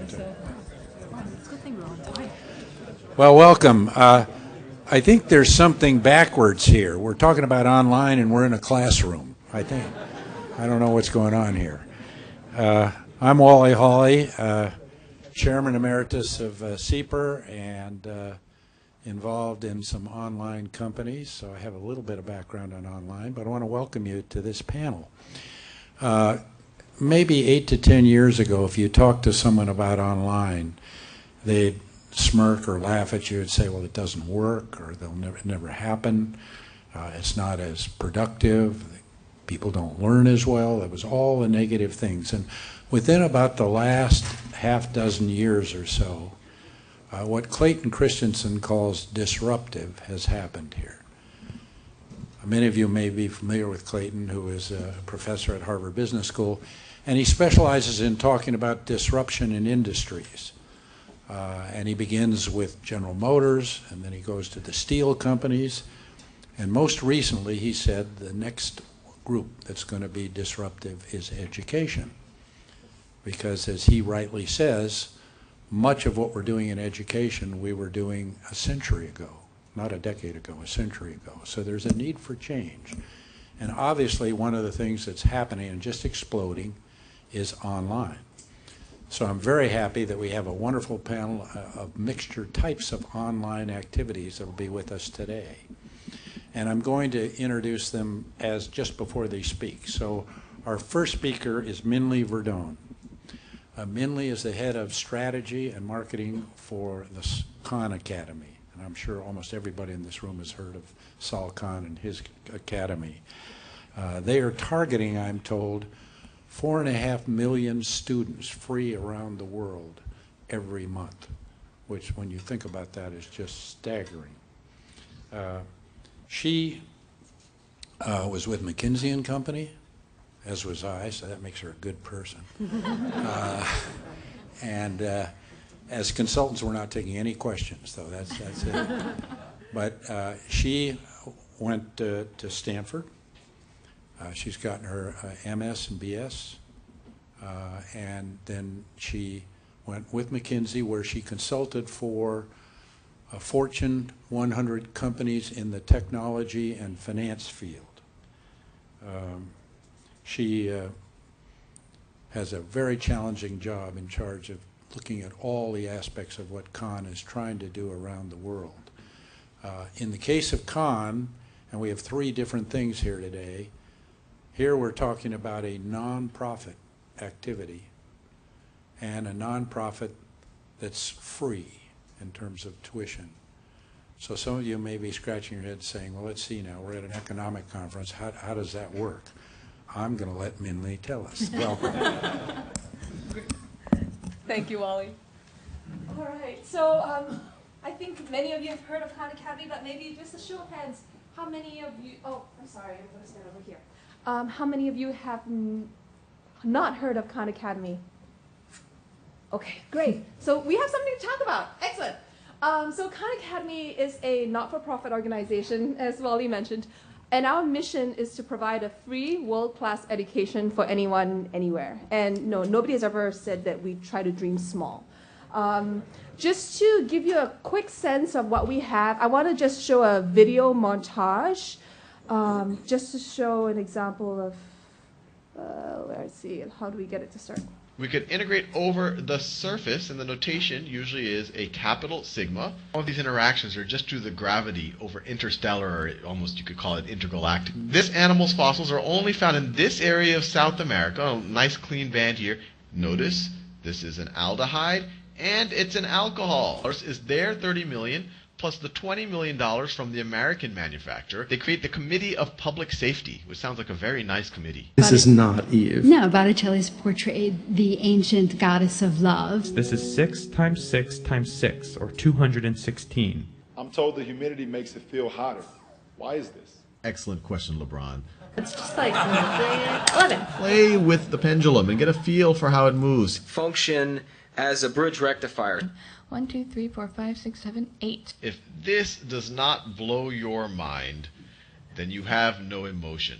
So, it's a good thing we're on time. Well, welcome. I think there's something backwards here. We're talking about online and we're in a classroom, I think. I don't know what's going on here. I'm Wally Hawley, Chairman Emeritus of SIEPR and involved in some online companies, so I have a little bit of background on online, but I want to welcome you to this panel. Maybe 8 to 10 years ago, if you talked to someone about online, they'd smirk or laugh at you and say, well, it doesn't work, or it'll never happen, it's not as productive, people don't learn as well. It was all the negative things. And within about the last half dozen years or so, what Clayton Christensen calls disruptive has happened here. Many of you may be familiar with Clayton, who is a professor at Harvard Business School, and he specializes in talking about disruption in industries. And he begins with General Motors, and then he goes to the steel companies, and most recently he said the next group that's going to be disruptive is education. Because as he rightly says, much of what we're doing in education we were doing a century ago, not a decade ago, a century ago. So there's a need for change. And obviously one of the things that's happening and just exploding is online. So I'm very happy that we have a wonderful panel of mixture types of online activities that will be with us today. And I'm going to introduce them as just before they speak. So our first speaker is Minli Virdone. Minli is the head of strategy and marketing for the Khan Academy. And I'm sure almost everybody in this room has heard of Sal Khan and his academy. They are targeting, I'm told, 4.5 million students free around the world every month, which when you think about that is just staggering. She was with McKinsey & Company, as was I, so that makes her a good person. And as consultants, we're not taking any questions, though. That's it. But she went to Stanford. She's gotten her MS and BS. And then she went with McKinsey, where she consulted for Fortune 100 companies in the technology and finance field. She has a very challenging job in charge of looking at all the aspects of what Khan is trying to do around the world. In the case of Khan, and we have 3 different things here today, here we're talking about a nonprofit activity and a nonprofit that's free in terms of tuition. So some of you may be scratching your head saying, well, let's see now, we're at an economic conference, how does that work? I'm going to let Minli tell us. Welcome. Thank you, Wally. All right, so I think many of you have heard of Khan Academy, but maybe just a show of hands, how many of you, oh, I'm sorry, I'm going to stand over here. How many of you have not heard of Khan Academy? Okay, great. So we have something to talk about. Excellent. So Khan Academy is a not-for-profit organization, as Wally mentioned, and our mission is to provide a free, world-class education for anyone, anywhere. And no, nobody has ever said that we try to dream small. Just to give you a quick sense of what we have, I want to just show a video montage, just to show an example of, let's see, how do we get it to start? We could integrate over the surface, and the notation usually is a capital sigma. All of these interactions are just due to the gravity over interstellar, or almost you could call it intergalactic. This animal's fossils are only found in this area of South America. A nice clean band here. Notice this is an aldehyde, and it's an alcohol. Is there 30 million? Plus the $20 million from the American manufacturer. They create the Committee of Public Safety, which sounds like a very nice committee. This is not Eve. No, Botticelli's portrayed the ancient goddess of love. This is 6 times 6 times 6, or 216. I'm told the humidity makes it feel hotter. Why is this? Excellent question, LeBron. It's just like 11. Play with the pendulum and get a feel for how it moves. Function as a bridge rectifier. 1, 2, 3, 4, 5, 6, 7, 8. If this does not blow your mind, then you have no emotion.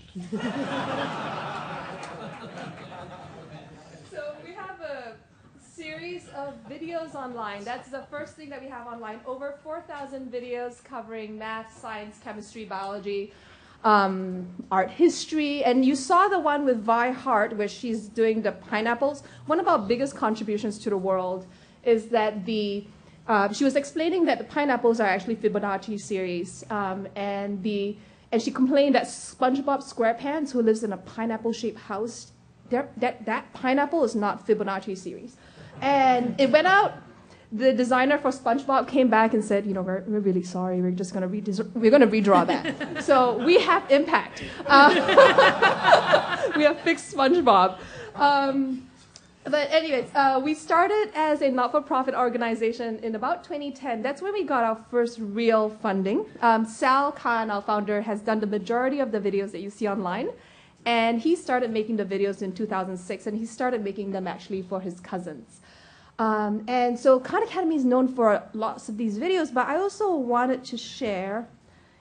So we have a series series of videos online. That's the first thing that we have online. Over 4,000 videos covering math, science, chemistry, biology, art history. And you saw the one with Vi Hart where she's doing the pineapples. One of our biggest contributions to the world is that she was explaining that the pineapples are actually Fibonacci series. And she complained that SpongeBob SquarePants, who lives in a pineapple-shaped house, that pineapple is not Fibonacci series. And it went out. The designer for SpongeBob came back and said, we're really sorry. We're just going to redraw that. So we have impact. We have fixed SpongeBob. But anyways, we started as a not-for-profit organization in about 2010. That's when we got our first real funding. Sal Khan, our founder, has done the majority of the videos that you see online. And he started making the videos in 2006, and he started making them actually for his cousins. And so Khan Academy is known for lots of these videos, but I also wanted to share,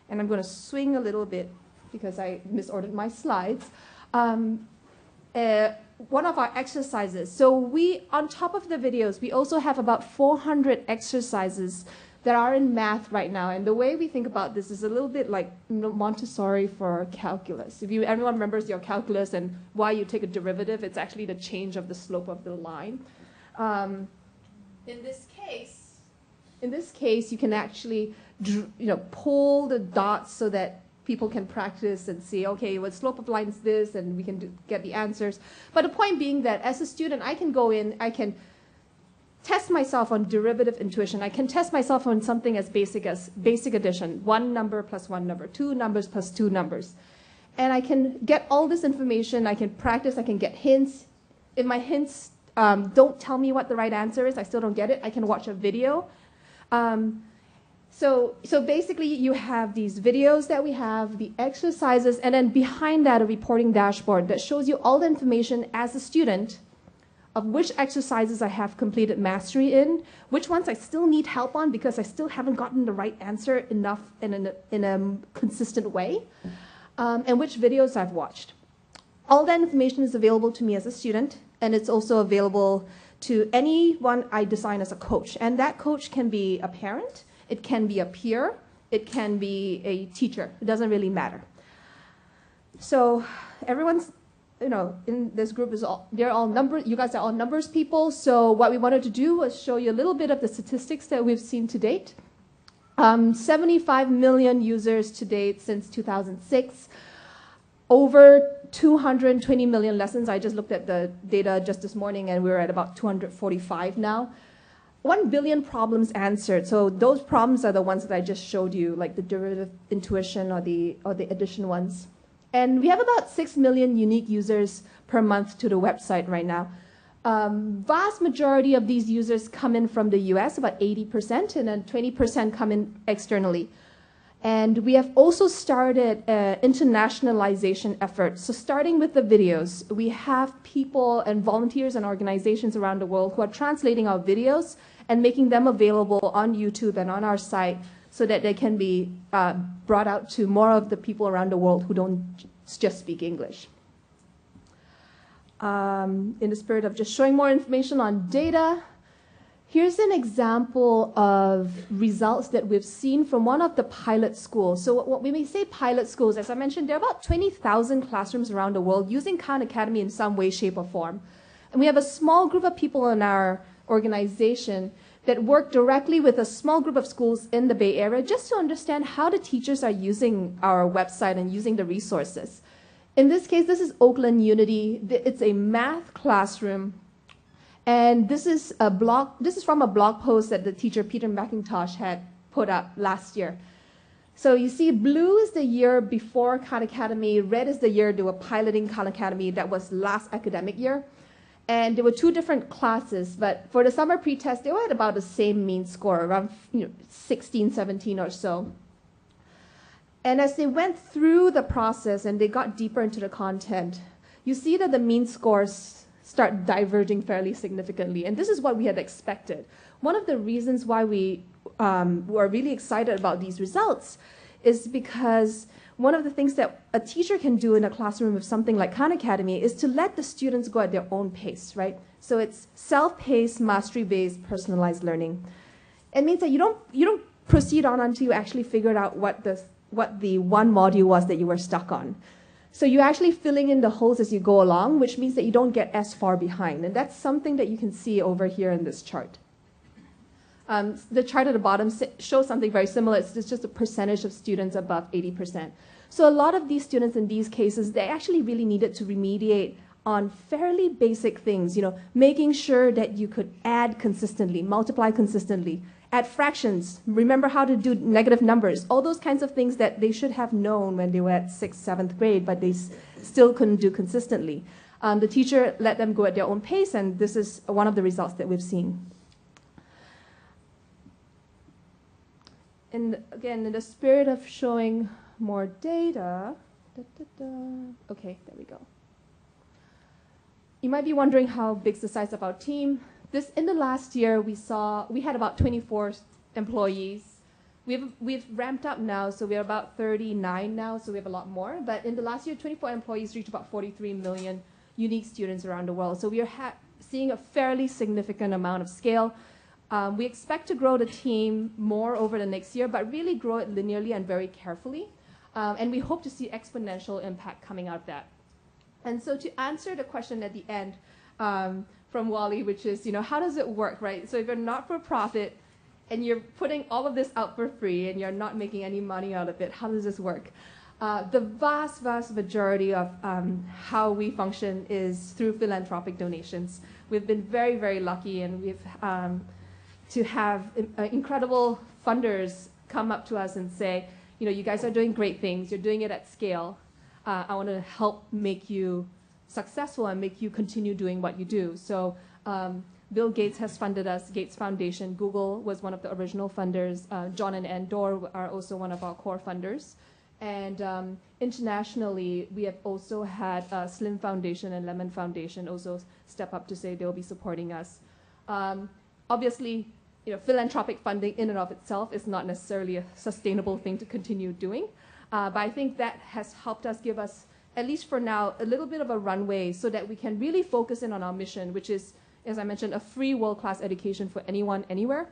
and I'm going to swing a little bit because I misordered my slides, one of our exercises. So on top of the videos, we also have about 400 exercises that are in math right now. And the way we think about this is a little bit like Montessori for calculus. If everyone remembers your calculus and why you take a derivative, it's actually the change of the slope of the line. In this case, you can actually pull the dots so that people can practice and see, okay, what slope of line is this, and we can get the answers. But the point being that as a student, I can go in, I can test myself on derivative intuition. I can test myself on something as basic addition, one number plus one number, two numbers plus two numbers. And I can get all this information, I can practice, I can get hints. If my hints don't tell me what the right answer is, I still don't get it, I can watch a video. So basically you have these videos that we have, the exercises, and then behind that a reporting dashboard that shows you all the information as a student of which exercises I have completed mastery in, which ones I still need help on because I still haven't gotten the right answer enough in a consistent way, and which videos I've watched. All that information is available to me as a student, and it's also available to anyone I design as a coach. And that coach can be a parent, it can be a peer, it can be a teacher. It doesn't really matter. So everyone's, in this group they're all numbers. You guys are all numbers people. So what we wanted to do was show you a little bit of the statistics that we've seen to date. 75 million users to date since 2006. Over 220 million lessons. I just looked at the data just this morning, and we're at about 245 now. 1 billion problems answered. So those problems are the ones that I just showed you, like the derivative intuition or the addition ones. And we have about 6 million unique users per month to the website right now. Vast majority of these users come in from the US, about 80%, and then 20% come in externally. And we have also started internationalization efforts. So starting with the videos, we have people and volunteers and organizations around the world who are translating our videos and making them available on YouTube and on our site so that they can be brought out to more of the people around the world who don't just speak English. In the spirit of just showing more information on data, here's an example of results that we've seen from one of the pilot schools. So when we say pilot schools, as I mentioned, there are about 20,000 classrooms around the world using Khan Academy in some way, shape, or form. And we have a small group of people in our organization that work directly with a small group of schools in the Bay Area just to understand how the teachers are using our website and using the resources. In this case, this is Oakland Unity. It's a math classroom. And this is from a blog post that the teacher Peter McIntosh had put up last year. So you see, blue is the year before Khan Academy, red is the year they were piloting Khan Academy. That was last academic year. And there were two different classes, but for the summer pretest, they were at about the same mean score, around 16, 17 or so. And as they went through the process and they got deeper into the content, you see that the mean scores start diverging fairly significantly. And this is what we had expected. One of the reasons why we were really excited about these results is because one of the things that a teacher can do in a classroom of something like Khan Academy is to let the students go at their own pace, right? So it's self-paced, mastery-based, personalized learning. It means that you don't proceed on until you actually figured out what the one module was that you were stuck on. So you're actually filling in the holes as you go along, which means that you don't get as far behind. And that's something that you can see over here in this chart. The chart at the bottom shows something very similar. It's just a percentage of students above 80%. So a lot of these students in these cases, they actually really needed to remediate on fairly basic things, making sure that you could add consistently, multiply consistently, add fractions, remember how to do negative numbers, all those kinds of things that they should have known when they were at 6th, 7th grade, but they still couldn't do consistently. The teacher let them go at their own pace, and this is one of the results that we've seen. And again, in the spirit of showing more data, okay, there we go. You might be wondering how big's the size of our team. In the last year, we had about 24 employees. We've ramped up now, so we're about 39 now, so we have a lot more. But in the last year, 24 employees reached about 43 million unique students around the world. So we are seeing a fairly significant amount of scale. We expect to grow the team more over the next year, but really grow it linearly and very carefully. And we hope to see exponential impact coming out of that. And so to answer the question at the end from Wally, which is, how does it work, right? So if you're not for profit and you're putting all of this out for free and you're not making any money out of it, how does this work? The vast, vast majority of how we function is through philanthropic donations. We've been very, very lucky, and we've to have incredible funders come up to us and say, you guys are doing great things, you're doing it at scale. I want to help make you successful and make you continue doing what you do. So Bill Gates has funded us, Gates Foundation. Google was one of the original funders. John and Ann Doerr are also one of our core funders. And internationally, we have also had Slim Foundation and Lemon Foundation also step up to say they'll be supporting us. Obviously, philanthropic funding in and of itself is not necessarily a sustainable thing to continue doing. But I think that has helped us give us, at least for now, a little bit of a runway so that we can really focus in on our mission, which is, as I mentioned, a free world-class education for anyone, anywhere.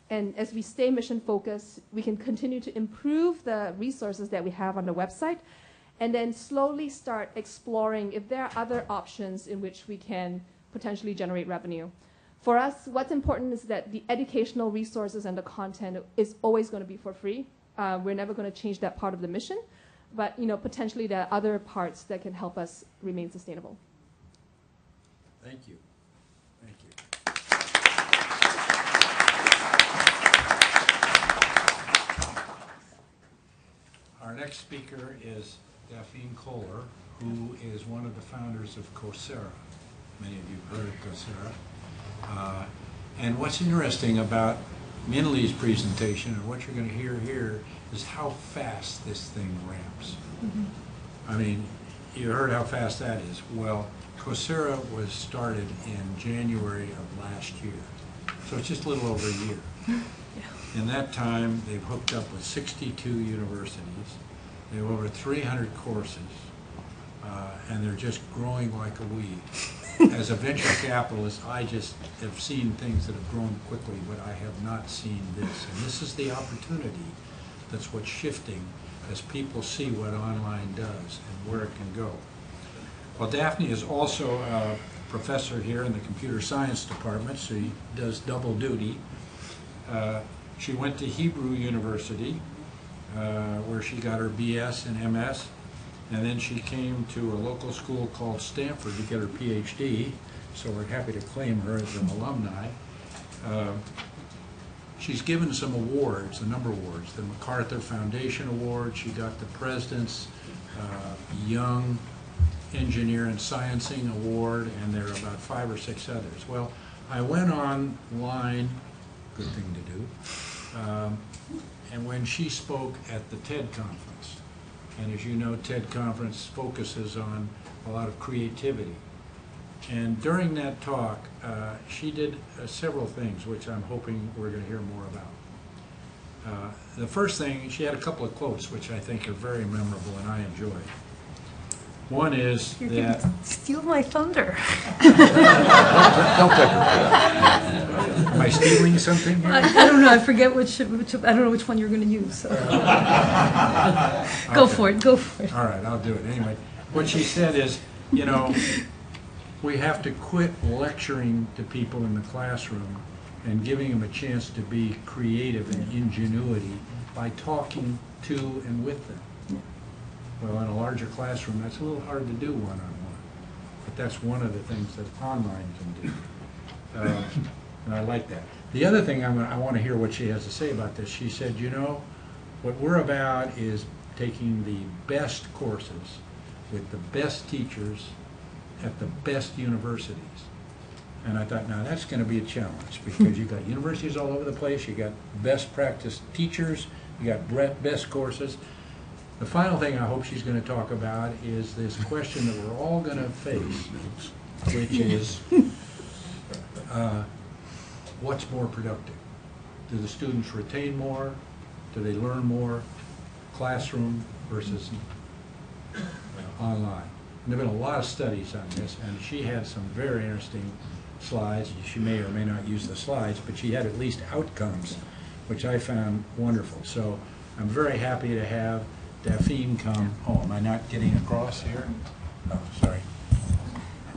And as we stay mission-focused, we can continue to improve the resources that we have on the website, and then slowly start exploring if there are other options in which we can potentially generate revenue. For us, what's important is that the educational resources and the content is always going to be for free. We're never going to change that part of the mission, but potentially there are other parts that can help us remain sustainable. Thank you. Thank you. Our next speaker is Daphne Koller, who is one of the founders of Coursera. Many of you have heard of Coursera. And what's interesting about Minli's presentation and what you're going to hear here is how fast this thing ramps. Mm-hmm. I mean, you heard how fast that is. Well, Coursera was started in January of last year, so it's just a little over a year. Yeah. In that time, they've hooked up with 62 universities. They have over 300 courses, and they're just growing like a weed. As a venture capitalist, I just have seen things that have grown quickly, but I have not seen this. And this is the opportunity that's what's shifting as people see what online does and where it can go. Well, Daphne is also a professor here in the computer science department, so she does double duty. She went to Hebrew University, where she got her BS and MS. And then she came to a local school called Stanford to get her PhD, so we're happy to claim her as an alumni. She's given some awards, a number of awards. The MacArthur Foundation Award, she got the President's Young Engineer and Sciencing Award, and there are about 5 or 6 others. Well, I went online, good thing to do, and when she spoke at the TED conference, and as you know, TED Conference focuses on a lot of creativity. And during that talk, she did several things, which I'm hoping we're going to hear more about. The first thing, she had a couple of quotes which I think are very memorable and I enjoy. One is You're that... gonna steal my thunder. Don't take her. Am I stealing something here? I don't know. I forget which I don't know which one you're going to use. So. Go for it. Go for it. All right, I'll do it. Anyway, what she said is, you know, we have to quit lecturing to people in the classroom and giving them a chance to be creative and ingenuity by talking to and with them. Well, in a larger classroom, that's a little hard to do one-on-one. But that's one of the things that online can do. And I like that. The other thing I want to hear what she has to say about this. She said, you know, what we're about is taking the best courses with the best teachers at the best universities. And I thought, now that's going to be a challenge because you've got universities all over the place, you got best practice teachers, you got best courses. The final thing I hope she's going to talk about is this question that we're all going to face, which is what's more productive? Do the students retain more? Do they learn more? Classroom versus online. And there have been a lot of studies on this, and she had some very interesting slides. She may or may not use the slides, but she had at least outcomes, which I found wonderful. So I'm very happy to have Daphne come. Oh, am I not getting across here? Oh, sorry.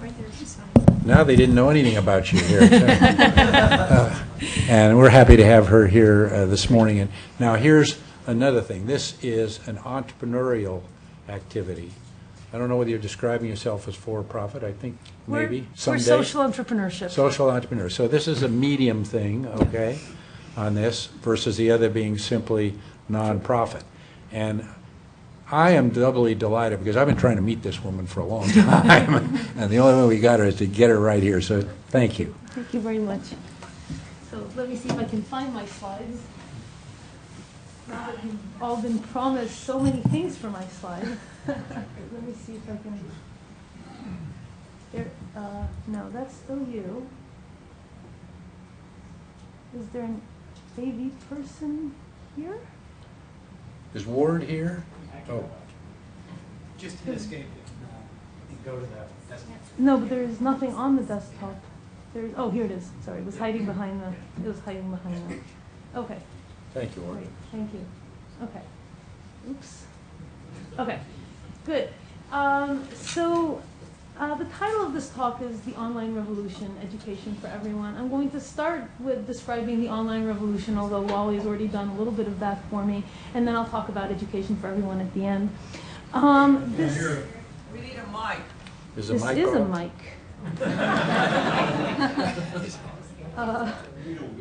Right there, she's fine. Now they didn't know anything about you here. And we're happy to have her here this morning. And now here's another thing. This is an entrepreneurial activity. I don't know whether you're describing yourself as for-profit. I think maybe someday. We're social entrepreneurship. Social entrepreneur. So this is a medium thing, okay, on this versus the other being simply nonprofit. And I am doubly delighted because I've been trying to meet this woman for a long time, and the only way we got her is to get her right here. So thank you. Thank you very much. So let me see if I can find my slides. Now that you've all been promised so many things for my slides. Let me see if I can. There, no, that's still you. Is there an AV person here? Is Ward here? Oh. Just hit escape and go to that desktop. No, but there is nothing on the desktop. There's, oh, here it is. Sorry, it was hiding behind the. It was hiding behind the. Okay. Thank you, Ward. Great. Thank you. Okay. Oops. Okay. Good. The title of this talk is The Online Revolution, Education for Everyone. I'm going to start with describing the online revolution, although Wally has already done a little bit of that for me, and then I'll talk about education for everyone at the end. We need a mic. Is a This mic is a on? mic.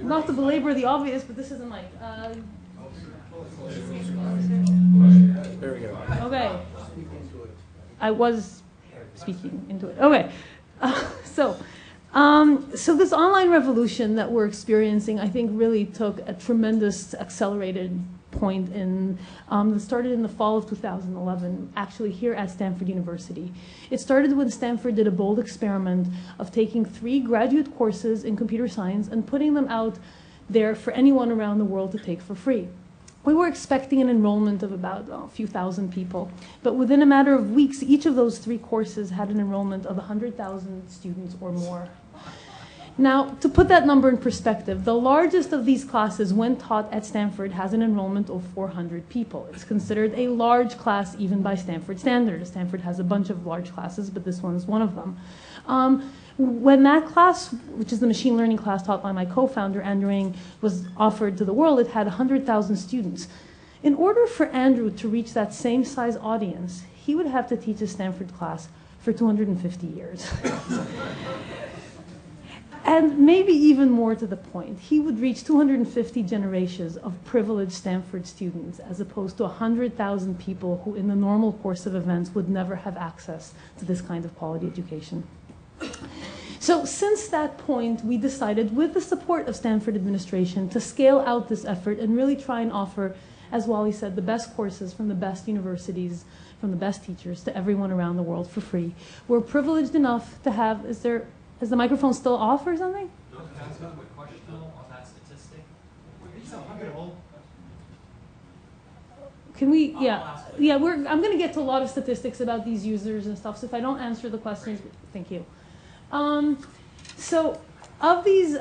Not to belabor the obvious, but this is a mic. There we go. Okay. I was speaking into it. Okay. So this online revolution that we're experiencing, I think, really took a tremendous accelerated point in that started in the fall of 2011, actually here at Stanford University. It started when Stanford did a bold experiment of taking 3 graduate courses in computer science and putting them out there for anyone around the world to take for free. We were expecting an enrollment of about a few thousand people, but within a matter of weeks, each of those 3 courses had an enrollment of 100,000 students or more. Now, to put that number in perspective, the largest of these classes, when taught at Stanford, has an enrollment of 400 people. It's considered a large class even by Stanford standards. Stanford has a bunch of large classes, but this one is one of them. When that class, which is the machine learning class taught by my co-founder, Andrew Ng, was offered to the world, it had 100,000 students. In order for Andrew to reach that same size audience, he would have to teach a Stanford class for 250 years. And maybe even more to the point, he would reach 250 generations of privileged Stanford students as opposed to 100,000 people who in the normal course of events would never have access to this kind of quality education. So since that point, we decided, with the support of Stanford administration, to scale out this effort and really try and offer, as Wally said, the best courses from the best universities, from the best teachers to everyone around the world for free. We're privileged enough to have, is the microphone still off or something? No, can I ask a quick question on that statistic? Can we, yeah, I'm going to get to a lot of statistics about these users and stuff, so if I don't answer the questions, thank you. So of these,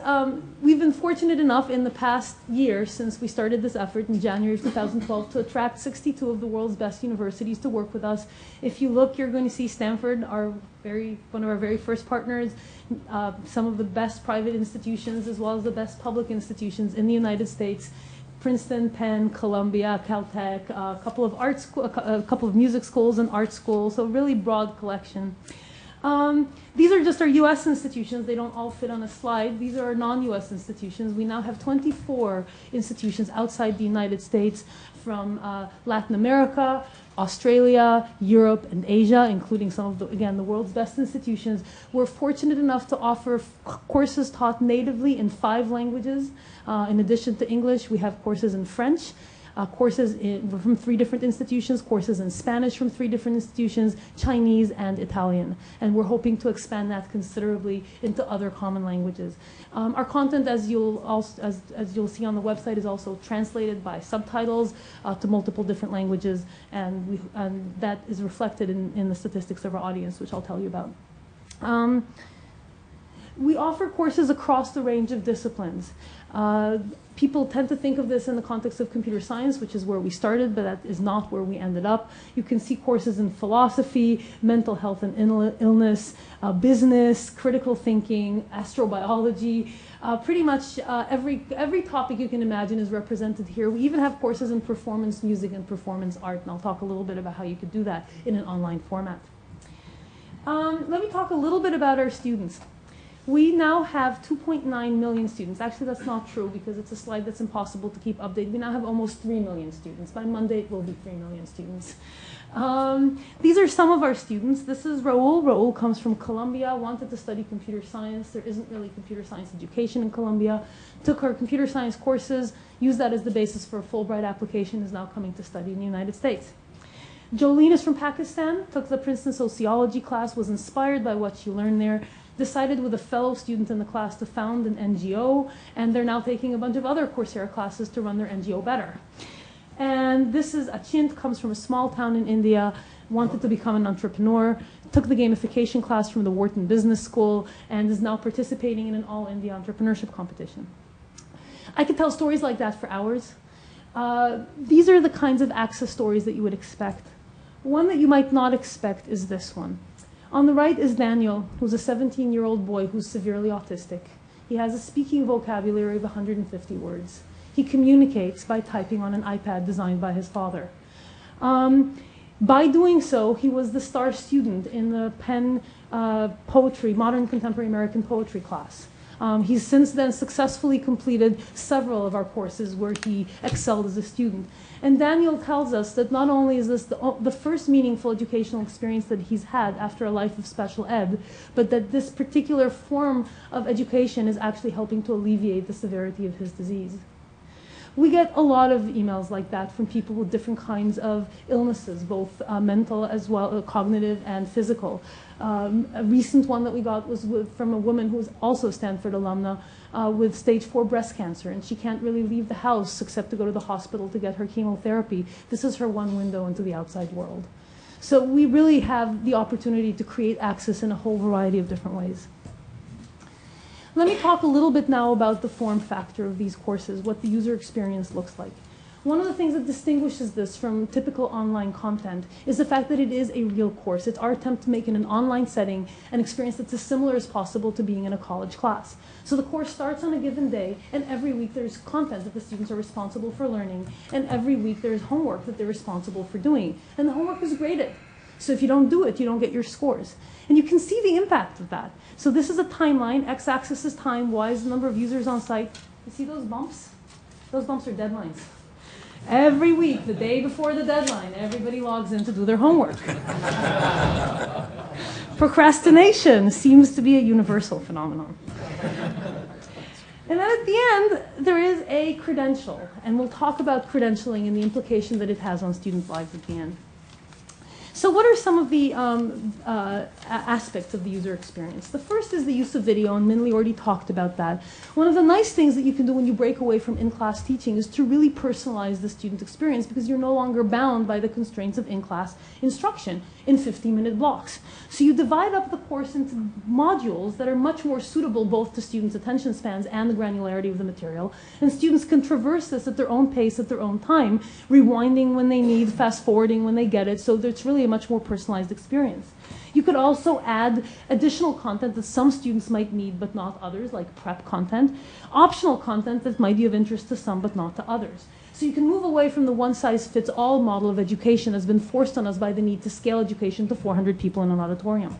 we've been fortunate enough in the past year since we started this effort in January of 2012 to attract 62 of the world's best universities to work with us. If you look, you're going to see Stanford, one of our very first partners, some of the best private institutions as well as the best public institutions in the United States. Princeton, Penn, Columbia, Caltech, a couple of music schools and art schools, so a really broad collection. These are just our U.S. institutions. They don't all fit on a slide. These are our non-U.S. institutions. We now have 24 institutions outside the United States from Latin America, Australia, Europe, and Asia, including some of the, again, the world's best institutions. We're fortunate enough to offer courses taught natively in 5 languages. In addition to English, we have courses in French, courses from 3 different institutions, courses in Spanish from 3 different institutions, Chinese and Italian. And we're hoping to expand that considerably into other common languages. Our content, as you'll see on the website, is also translated by subtitles to multiple different languages, and that is reflected in the statistics of our audience, which I'll tell you about. We offer courses across the range of disciplines. People tend to think of this in the context of computer science, which is where we started, but that is not where we ended up. You can see courses in philosophy, mental health and illness, business, critical thinking, astrobiology. Pretty much every topic you can imagine is represented here. We even have courses in performance music and performance art, and I'll talk a little bit about how you could do that in an online format. Let me talk a little bit about our students. We now have 2.9 million students. Actually, that's not true because it's a slide that's impossible to keep updated. We now have almost 3 million students. By Monday, it will be 3 million students. These are some of our students. This is Raul. Raul comes from Columbia, wanted to study computer science. There isn't really computer science education in Columbia. Took our computer science courses, used that as the basis for a Fulbright application, is now coming to study in the United States. Jolene is from Pakistan, took the Princeton sociology class, was inspired by what she learned there, decided with a fellow student in the class to found an NGO, and they're now taking a bunch of other Coursera classes to run their NGO better. And this is Achint, comes from a small town in India, wanted to become an entrepreneur, took the gamification class from the Wharton Business School, and is now participating in an all-India entrepreneurship competition. I could tell stories like that for hours. These are the kinds of access stories that you would expect. One that you might not expect is this one. On the right is Daniel, who's a 17-year-old boy who's severely autistic. He has a speaking vocabulary of 150 words. He communicates by typing on an iPad designed by his father. By doing so, he was the star student in the Penn poetry, modern contemporary American poetry class. He's since then successfully completed several of our courses where he excelled as a student. And Daniel tells us that not only is this the first meaningful educational experience that he's had after a life of special ed, but that this particular form of education is actually helping to alleviate the severity of his disease. We get a lot of emails like that from people with different kinds of illnesses, both mental as well, cognitive and physical. A recent one that we got was from a woman who's also a Stanford alumna with stage 4 breast cancer, and she can't really leave the house except to go to the hospital to get her chemotherapy. This is her one window into the outside world. So we really have the opportunity to create access in a whole variety of different ways. Let me talk a little bit now about the form factor of these courses, what the user experience looks like. One of the things that distinguishes this from typical online content is the fact that it is a real course. It's our attempt to make in an online setting an experience that's as similar as possible to being in a college class. So the course starts on a given day, and every week there's content that the students are responsible for learning, and every week there's homework that they're responsible for doing. And the homework is graded. So if you don't do it, you don't get your scores. And you can see the impact of that. So this is a timeline. X-axis is time, Y is the number of users on site. You see those bumps? Those bumps are deadlines. Every week, the day before the deadline, everybody logs in to do their homework. Procrastination seems to be a universal phenomenon. And then at the end, there is a credential. And we'll talk about credentialing and the implication that it has on student lives at the end. So what are some of the aspects of the user experience? The first is the use of video, and Minli already talked about that. One of the nice things that you can do when you break away from in-class teaching is to really personalize the student experience, because you're no longer bound by the constraints of in-class instruction in 50-minute blocks. So you divide up the course into modules that are much more suitable both to students' attention spans and the granularity of the material, and students can traverse this at their own pace, at their own time, rewinding when they need, fast-forwarding when they get it, so that it's really a much more personalized experience. You could also add additional content that some students might need but not others, like prep content, optional content that might be of interest to some but not to others. So you can move away from the one-size-fits-all model of education that's been forced on us by the need to scale education to 400 people in an auditorium.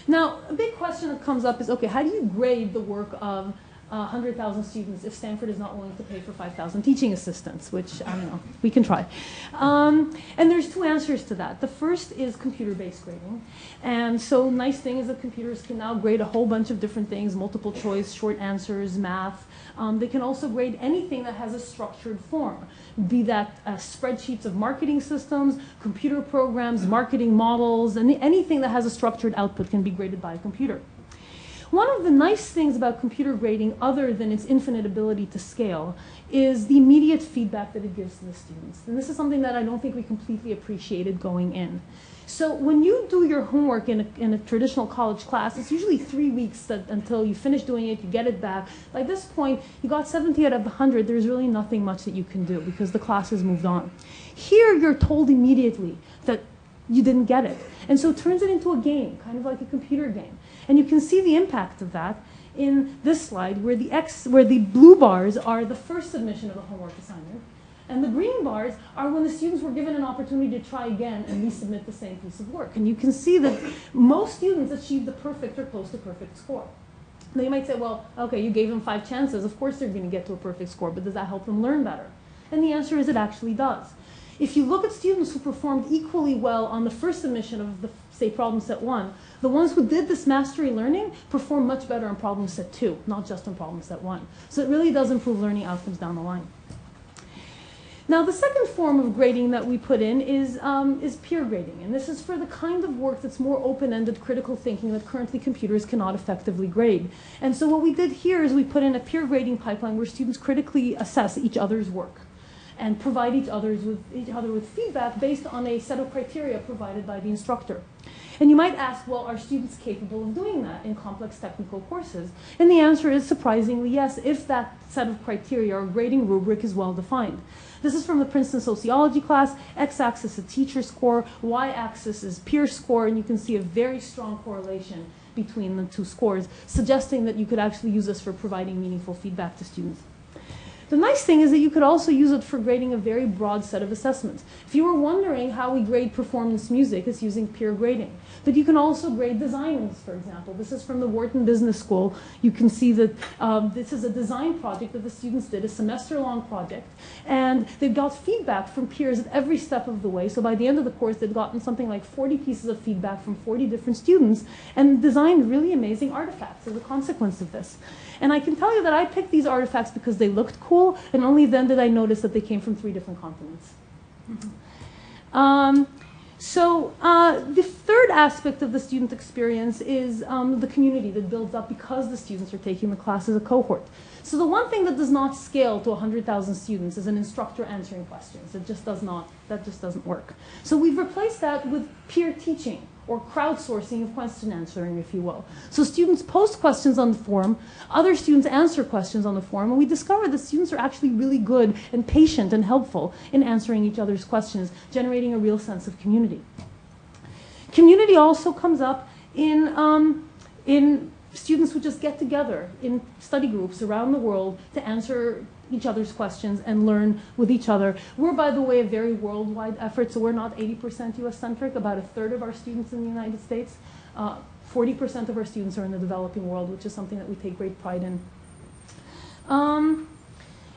Now, a big question that comes up is, okay, how do you grade the work of 100,000 students if Stanford is not willing to pay for 5,000 teaching assistants, which, I don't know, we can try. And there's two answers to that. The first is computer-based grading. And so nice thing is that computers can now grade a whole bunch of different things, multiple choice, short answers, math. They can also grade anything that has a structured form, be that spreadsheets of marketing systems, computer programs, marketing models, and anything that has a structured output can be graded by a computer. One of the nice things about computer grading, other than its infinite ability to scale, is the immediate feedback that it gives to the students. And this is something that I don't think we completely appreciated going in. So when you do your homework in a traditional college class, it's usually 3 weeks until you finish doing it, you get it back. By this point, you got 70 out of 100. There's really nothing much that you can do because the class has moved on. Here, you're told immediately that you didn't get it. And so it turns it into a game, kind of like a computer game. And you can see the impact of that in this slide, where the blue bars are the first submission of the homework assignment, and the green bars are when the students were given an opportunity to try again and resubmit the same piece of work. And you can see that most students achieved the perfect or close to perfect score. Now you might say, well, okay, you gave them 5 chances. Of course they're going to get to a perfect score, but does that help them learn better? And the answer is it actually does. If you look at students who performed equally well on the first submission of the, say, problem set 1, the ones who did this mastery learning perform much better on problem set 2, not just on problem set 1. So it really does improve learning outcomes down the line. Now, the second form of grading that we put in is peer grading. And this is for the kind of work that's more open-ended critical thinking that currently computers cannot effectively grade. And so what we did here is we put in a peer grading pipeline where students critically assess each other's work and provide each other with feedback based on a set of criteria provided by the instructor. And you might ask, well, are students capable of doing that in complex technical courses? And the answer is surprisingly yes, if that set of criteria or grading rubric is well defined. This is from the Princeton sociology class. X-axis is teacher score, y-axis is peer score, and you can see a very strong correlation between the two scores, suggesting that you could actually use this for providing meaningful feedback to students. The nice thing is that you could also use it for grading a very broad set of assessments. If you were wondering how we grade performance music, it's using peer grading. But you can also grade designs, for example. This is from the Wharton Business School. You can see that this is a design project that the students did, a semester-long project. And they've got feedback from peers at every step of the way. So by the end of the course, they've gotten something like 40 pieces of feedback from 40 different students and designed really amazing artifacts as a consequence of this. And I can tell you that I picked these artifacts because they looked cool, and only then did I notice that they came from 3 different continents. The third aspect of the student experience is the community that builds up because the students are taking the class as a cohort. So the one thing that does not scale to 100,000 students is an instructor answering questions. That just doesn't work. So we've replaced that with peer teaching, or crowdsourcing of question answering, if you will. So students post questions on the forum, other students answer questions on the forum, and we discovered that students are actually really good and patient and helpful in answering each other's questions, generating a real sense of community. Community also comes up in students who just get together in study groups around the world to answer each other's questions and learn with each other. We're, by the way, a very worldwide effort, so we're not 80% US-centric. About a third of our students in the United States, 40% of our students are in the developing world, which is something that we take great pride in.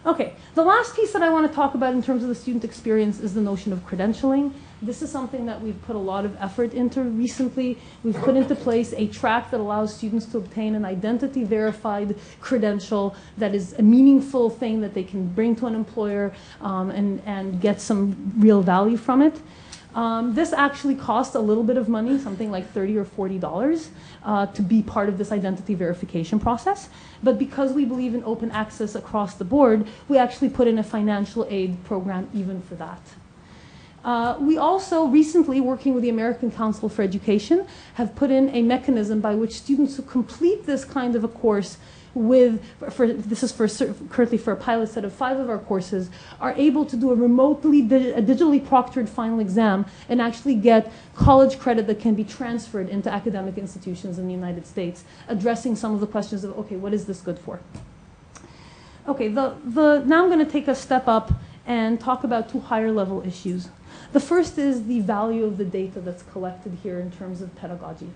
Okay, the last piece that I want to talk about in terms of the student experience is the notion of credentialing. This is something that we've put a lot of effort into recently. We've put into place a track that allows students to obtain an identity-verified credential that is a meaningful thing that they can bring to an employer and get some real value from it. This actually costs a little bit of money, something like $30 or $40, to be part of this identity verification process. But because we believe in open access across the board, we actually put in a financial aid program even for that. We also recently, working with the American Council for Education, have put in a mechanism by which students who complete this kind of a course this is currently for a pilot set of 5 of our courses, are able to do a digitally proctored final exam and actually get college credit that can be transferred into academic institutions in the United States, addressing some of the questions of, okay, what is this good for? Okay, now I'm going to take a step up and talk about 2 higher level issues. The first is the value of the data that's collected here in terms of pedagogy.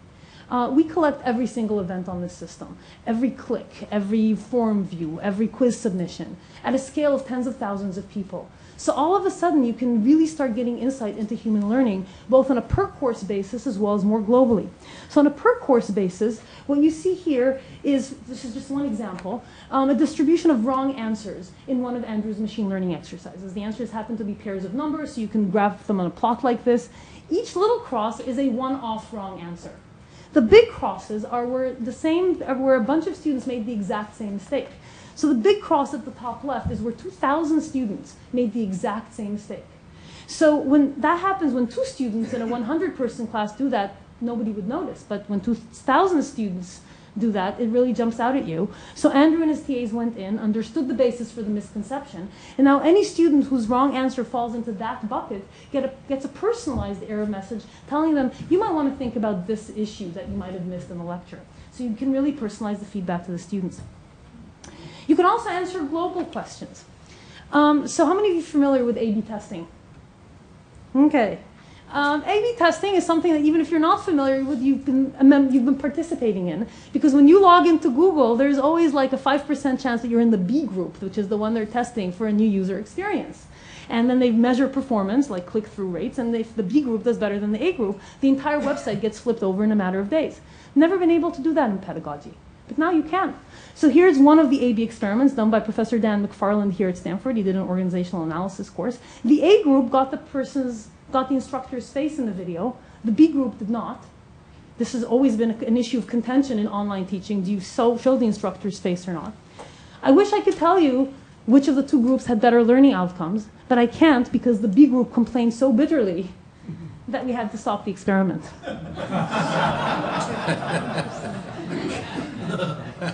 We collect every single event on this system, every click, every form view, every quiz submission, at a scale of tens of thousands of people. So all of a sudden, you can really start getting insight into human learning, both on a per-course basis as well as more globally. So on a per-course basis, what you see here is, this is just one example, a distribution of wrong answers in one of Andrew's machine learning exercises. The answers happen to be pairs of numbers, so you can graph them on a plot like this. Each little cross is a one-off wrong answer. The big crosses are where a bunch of students made the exact same mistake. So the big cross at the top left is where 2,000 students made the exact same mistake. So when that happens, when 2 students in a 100-person class do that, nobody would notice. But when 2,000 students do that, it really jumps out at you. So Andrew and his TAs went in, understood the basis for the misconception, and now any student whose wrong answer falls into that bucket gets a personalized error message telling them, you might want to think about this issue that you might have missed in the lecture. So you can really personalize the feedback to the students. You can also answer global questions. So how many of you are familiar with A/B testing? Okay. A/B testing is something that even if you're not familiar with, you've been participating in. Because when you log into Google, there's always like a 5% chance that you're in the B group, which is the one they're testing for a new user experience. And then they measure performance, like click-through rates, and if the B group does better than the A group, the entire website gets flipped over in a matter of days. Never been able to do that in pedagogy. But now you can. So here's one of the A/B experiments done by Professor Dan McFarland here at Stanford. He did an organizational analysis course. The A group got the instructor's face in the video. The B group did not. This has always been an issue of contention in online teaching. Do you show the instructor's face or not? I wish I could tell you which of the 2 groups had better learning outcomes, but I can't because the B group complained so bitterly that we had to stop the experiment.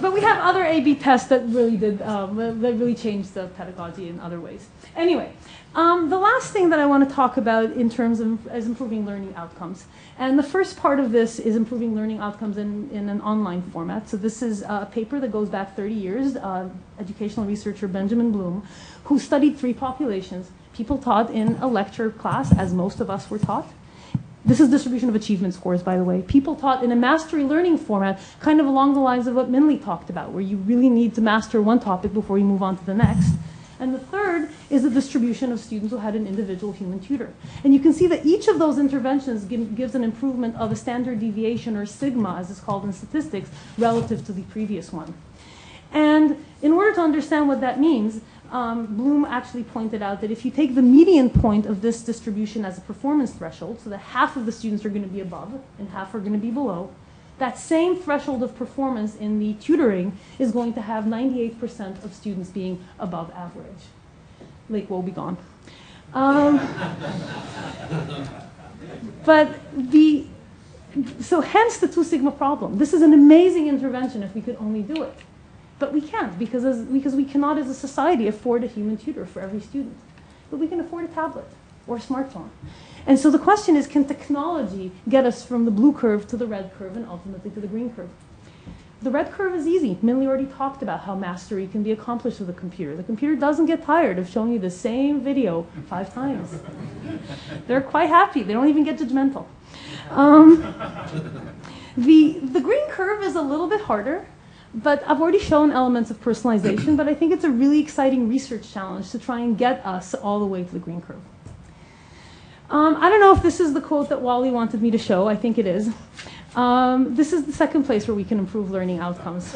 But we have other A/B tests that really changed the pedagogy in other ways. Anyway, the last thing that I want to talk about in terms of is improving learning outcomes. And the first part of this is improving learning outcomes in an online format. So this is a paper that goes back 30 years, educational researcher Benjamin Bloom, who studied 3 populations. People taught in a lecture class, as most of us were taught. This is distribution of achievement scores, by the way. People taught in a mastery learning format, kind of along the lines of what Minli talked about, where you really need to master one topic before you move on to the next. And the third is the distribution of students who had an individual human tutor. And you can see that each of those interventions gives an improvement of a standard deviation, or sigma, as it's called in statistics, relative to the previous one. And in order to understand what that means, Bloom actually pointed out that if you take the median point of this distribution as a performance threshold, so that half of the students are going to be above and half are going to be below, that same threshold of performance in the tutoring is going to have 98% of students being above average. Lake woe be gone. So hence the 2 sigma problem. This is an amazing intervention if we could only do it. But we can't because we cannot as a society afford a human tutor for every student. But we can afford a tablet or a smartphone. And so the question is, can technology get us from the blue curve to the red curve and ultimately to the green curve? The red curve is easy. Minli already talked about how mastery can be accomplished with a computer. The computer doesn't get tired of showing you the same video 5 times. They're quite happy. They don't even get judgmental. The green curve is a little bit harder. But I've already shown elements of personalization, but I think it's a really exciting research challenge to try and get us all the way to the green curve. I don't know if this is the quote that Wally wanted me to show. I think it is. This is the second place where we can improve learning outcomes.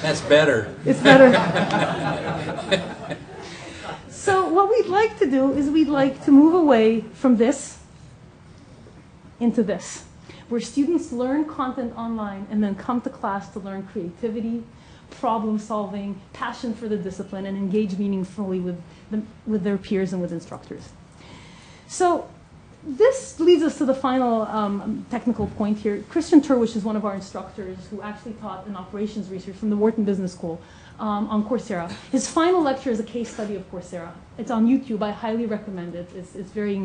That's better. It's better. we'd like to do is we'd like to move away from this into this, where students learn content online and then come to class to learn creativity, problem solving, passion for the discipline, and engage meaningfully with their peers and with instructors. So this leads us to the final technical point here. Christian Turwish is one of our instructors who actually taught in operations research from the Wharton Business School on Coursera. His final lecture is a case study of Coursera. It's on YouTube. I highly recommend it. It's very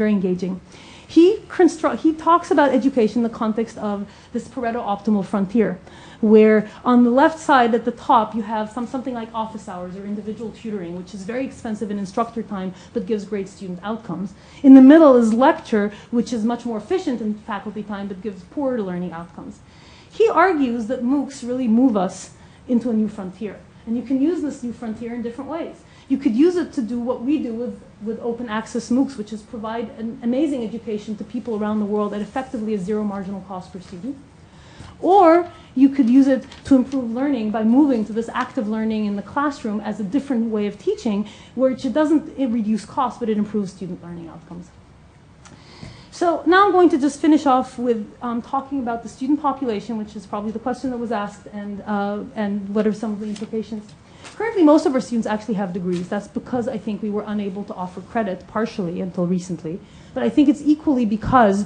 engaging. He talks about education in the context of this Pareto optimal frontier, where on the left side at the top you have something like office hours or individual tutoring, which is very expensive in instructor time but gives great student outcomes. In the middle is lecture, which is much more efficient in faculty time but gives poor learning outcomes. He argues that MOOCs really move us into a new frontier, and you can use this new frontier in different ways. You could use it to do what we do with open access MOOCs, which is provide an amazing education to people around the world at effectively a zero marginal cost per student. Or you could use it to improve learning by moving to this active learning in the classroom as a different way of teaching, which it doesn't reduce cost, but it improves student learning outcomes. So now I'm going to just finish off with talking about the student population, which is probably the question that was asked, and what are some of the implications. Currently, most of our students actually have degrees. That's because I think we were unable to offer credit partially until recently. But I think it's equally because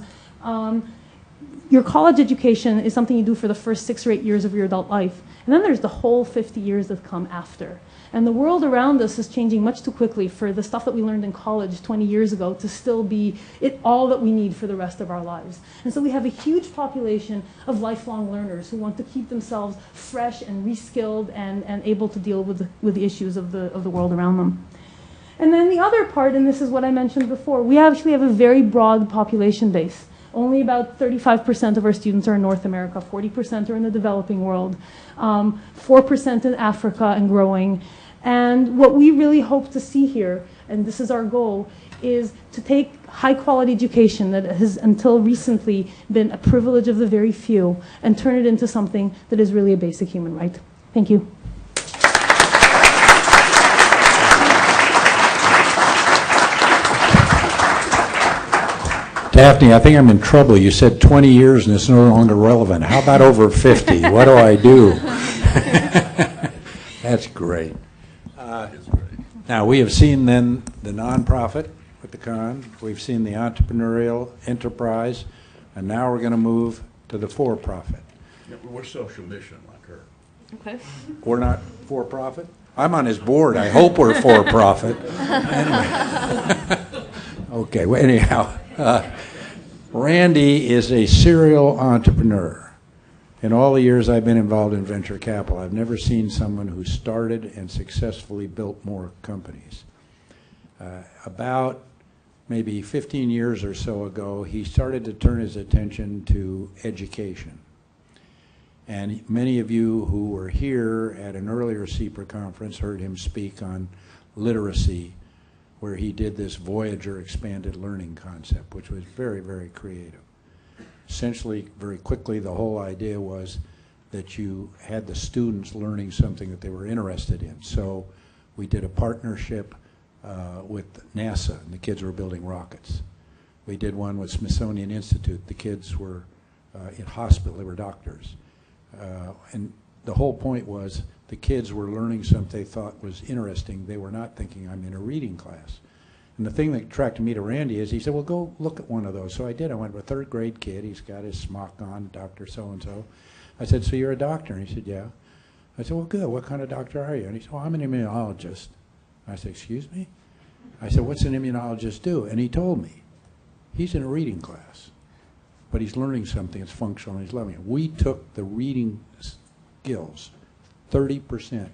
your college education is something you do for the first 6 or 8 years of your adult life. And then there's the whole 50 years that come after. And the world around us is changing much too quickly for the stuff that we learned in college 20 years ago to still be all that we need for the rest of our lives. And so we have a huge population of lifelong learners who want to keep themselves fresh and reskilled and able to deal with the issues of the world around them. And then the other part, and this is what I mentioned before, we actually have a very broad population base. Only about 35% of our students are in North America, 40% are in the developing world, 4% in Africa and growing. And what we really hope to see here, and this is our goal, is to take high-quality education that has until recently been a privilege of the very few and turn it into something that is really a basic human right. Thank you. Daphne, I think I'm in trouble. You said 20 years and it's no longer relevant. How about over 50? What do I do? That's great. Now, we have seen then the nonprofit with the con. We've seen the entrepreneurial enterprise. And now we're going to move to the for-profit. Yeah, we're social mission like her. Okay. We're not for-profit? I'm on his board. I hope we're for-profit. Anyway. Okay, well, anyhow. Randy is a serial entrepreneur. In all the years I've been involved in venture capital, I've never seen someone who started and successfully built more companies. About maybe 15 years or so ago, he started to turn his attention to education. And many of you who were here at an earlier SIEPR conference heard him speak on literacy, where he did this Voyager expanded learning concept, which was very, very creative. Essentially, very quickly, the whole idea was that you had the students learning something that they were interested in. So we did a partnership with NASA, and the kids were building rockets. We did one with Smithsonian Institute. The kids were in hospital, they were doctors. And the whole point was the kids were learning something they thought was interesting. They were not thinking, I'm in a reading class. And the thing that attracted me to Randy is he said, well, go look at one of those. So I did. I went with a 3rd grade kid. He's got his smock on, Dr. So-and-so. I said, so you're a doctor? And he said, yeah. I said, well, good. What kind of doctor are you? And he said, well, I'm an immunologist. I said, excuse me? I said, what's an immunologist do? And he told me. He's in a reading class, but he's learning something that's functional and he's loving it. We took the reading skills. 30%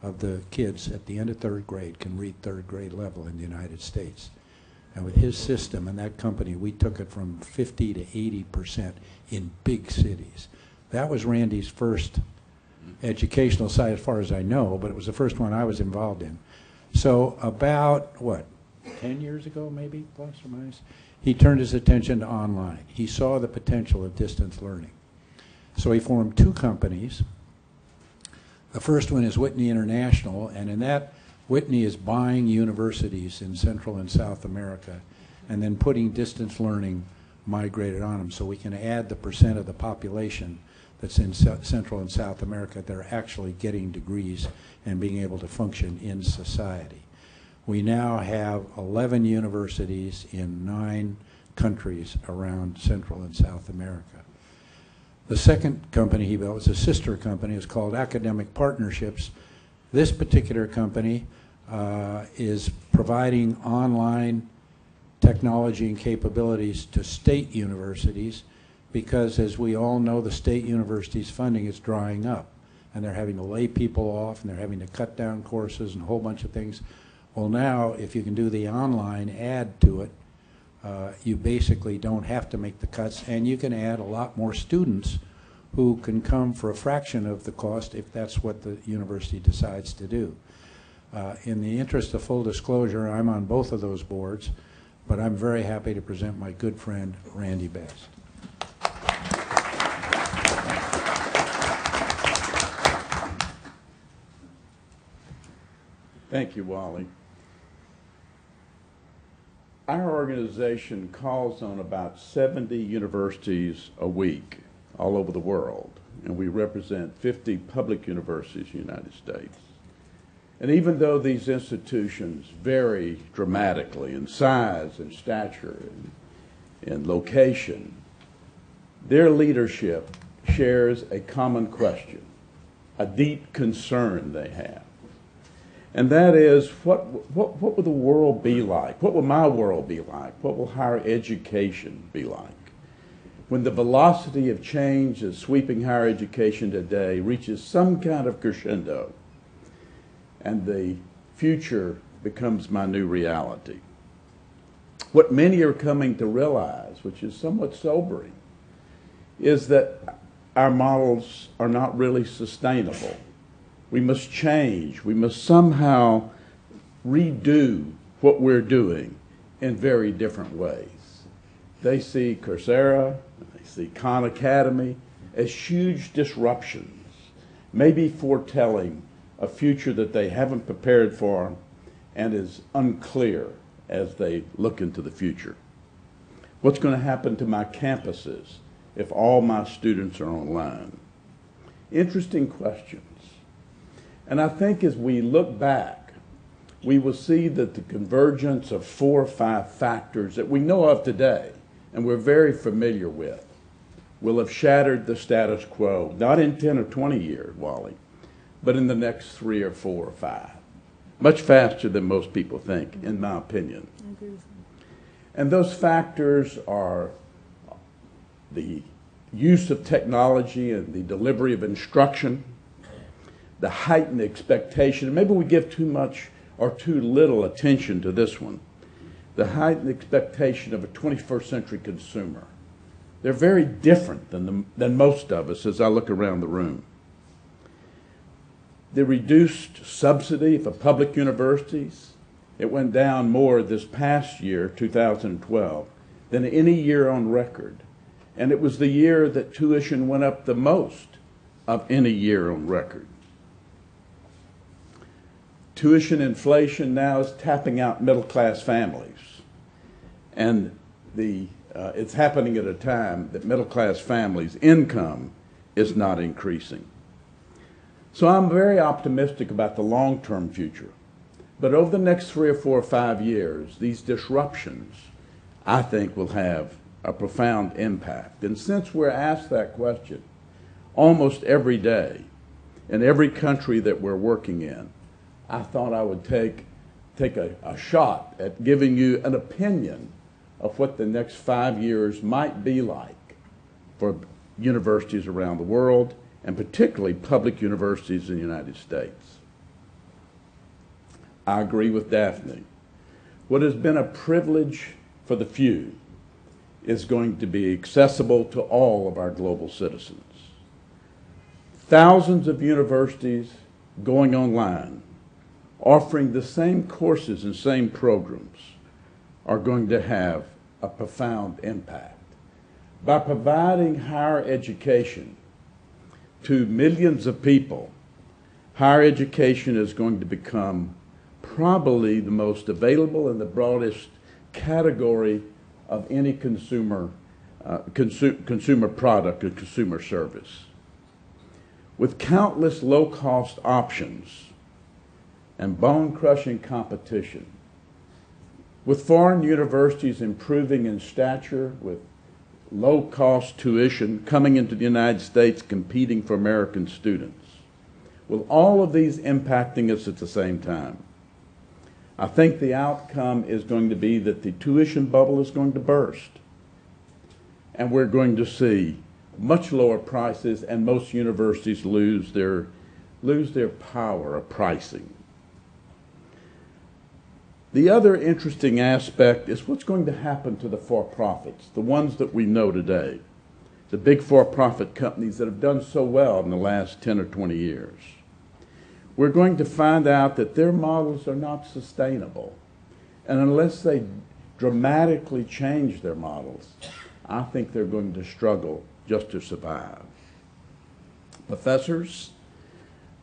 of the kids at the end of 3rd grade can read 3rd grade level in the United States. And with his system and that company, we took it from 50 to 80% in big cities. That was Randy's first educational site as far as I know, but it was the first one I was involved in. So about, 10 years ago maybe, plus or minus, he turned his attention to online. He saw the potential of distance learning. So he formed 2 companies. The first one is Whitney International, and in that Whitney is buying universities in Central and South America and then putting distance learning migrated on them, so we can add the percent of the population that's in Central and South America that are actually getting degrees and being able to function in society. We now have 11 universities in 9 countries around Central and South America. The second company he built was a sister company. It's called Academic Partnerships. This particular company is providing online technology and capabilities to state universities, because, as we all know, the state universities' funding is drying up, and they're having to lay people off, and they're having to cut down courses and a whole bunch of things. Well, now, if you can do the online add to it, you basically don't have to make the cuts, and you can add a lot more students who can come for a fraction of the cost if that's what the university decides to do. In the interest of full disclosure, I'm on both of those boards, but I'm very happy to present my good friend, Randy Best. Thank you, Wally. Our organization calls on about 70 universities a week all over the world, and we represent 50 public universities in the United States. And even though these institutions vary dramatically in size and stature and location, their leadership shares a common question, a deep concern they have. And that is, what will the world be like? What will my world be like? What will higher education be like? When the velocity of change that's sweeping higher education today reaches some kind of crescendo, and the future becomes my new reality. What many are coming to realize, which is somewhat sobering, is that our models are not really sustainable. We must change. We must somehow redo what we're doing in very different ways. They see Coursera, they see Khan Academy as huge disruptions, maybe foretelling a future that they haven't prepared for and is unclear as they look into the future. What's going to happen to my campuses if all my students are online? Interesting questions. And I think as we look back, we will see that the convergence of 4 or 5 factors that we know of today and we're very familiar with will have shattered the status quo, not in 10 or 20 years, Wally, but in the next 3 or 4 or 5. Much faster than most people think, in my opinion. I agree with you. And those factors are the use of technology and the delivery of instruction, the heightened expectation. Maybe we give too much or too little attention to this one. The heightened expectation of a 21st century consumer. They're very different than most of us as I look around the room. The reduced subsidy for public universities, it went down more this past year, 2012, than any year on record. And it was the year that tuition went up the most of any year on record. Tuition inflation now is tapping out middle-class families. And it's happening at a time that middle-class families' income is not increasing. So I'm very optimistic about the long-term future. But over the next 3 or 4 or 5 years, these disruptions, I think, will have a profound impact. And since we're asked that question almost every day in every country that we're working in, I thought I would take a shot at giving you an opinion of what the next 5 years might be like for universities around the world, and particularly public universities in the United States. I agree with Daphne. What has been a privilege for the few is going to be accessible to all of our global citizens. Thousands of universities going online, offering the same courses and same programs, are going to have a profound impact. By providing higher education to millions of people, higher education is going to become probably the most available and the broadest category of any consumer product or consumer service. With countless low-cost options and bone-crushing competition, with foreign universities improving in stature, with low-cost tuition coming into the United States competing for American students, with all of these impacting us at the same time, I think the outcome is going to be that the tuition bubble is going to burst. And we're going to see much lower prices, and most universities lose their power of pricing. The other interesting aspect is what's going to happen to the for-profits, the ones that we know today, the big for-profit companies that have done so well in the last 10 or 20 years. We're going to find out that their models are not sustainable. And unless they dramatically change their models, I think they're going to struggle just to survive. Professors,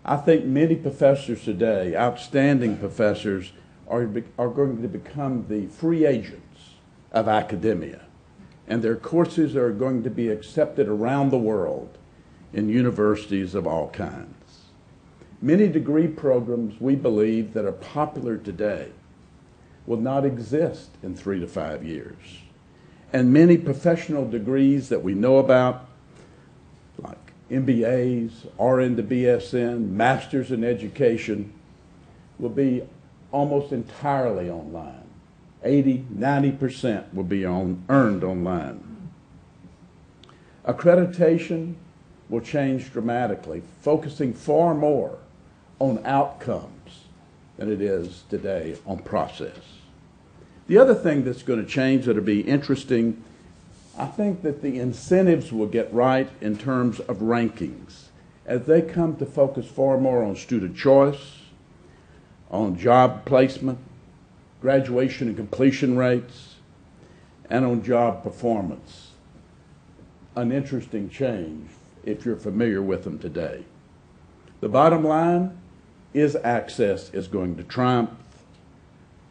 I think many professors today, outstanding professors, are going to become the free agents of academia. And their courses are going to be accepted around the world in universities of all kinds. Many degree programs, we believe, that are popular today will not exist in 3 to 5 years. And many professional degrees that we know about, like MBAs, RN to BSN, Masters in Education, will be almost entirely online. 80–90% will be earned online. Accreditation will change dramatically, focusing far more on outcomes than it is today on process. The other thing that's going to change that'll be interesting, I think that the incentives will get right in terms of rankings as they come to focus far more on student choice, on job placement, graduation and completion rates, and on job performance. An interesting change if you're familiar with them today. The bottom line is access is going to triumph.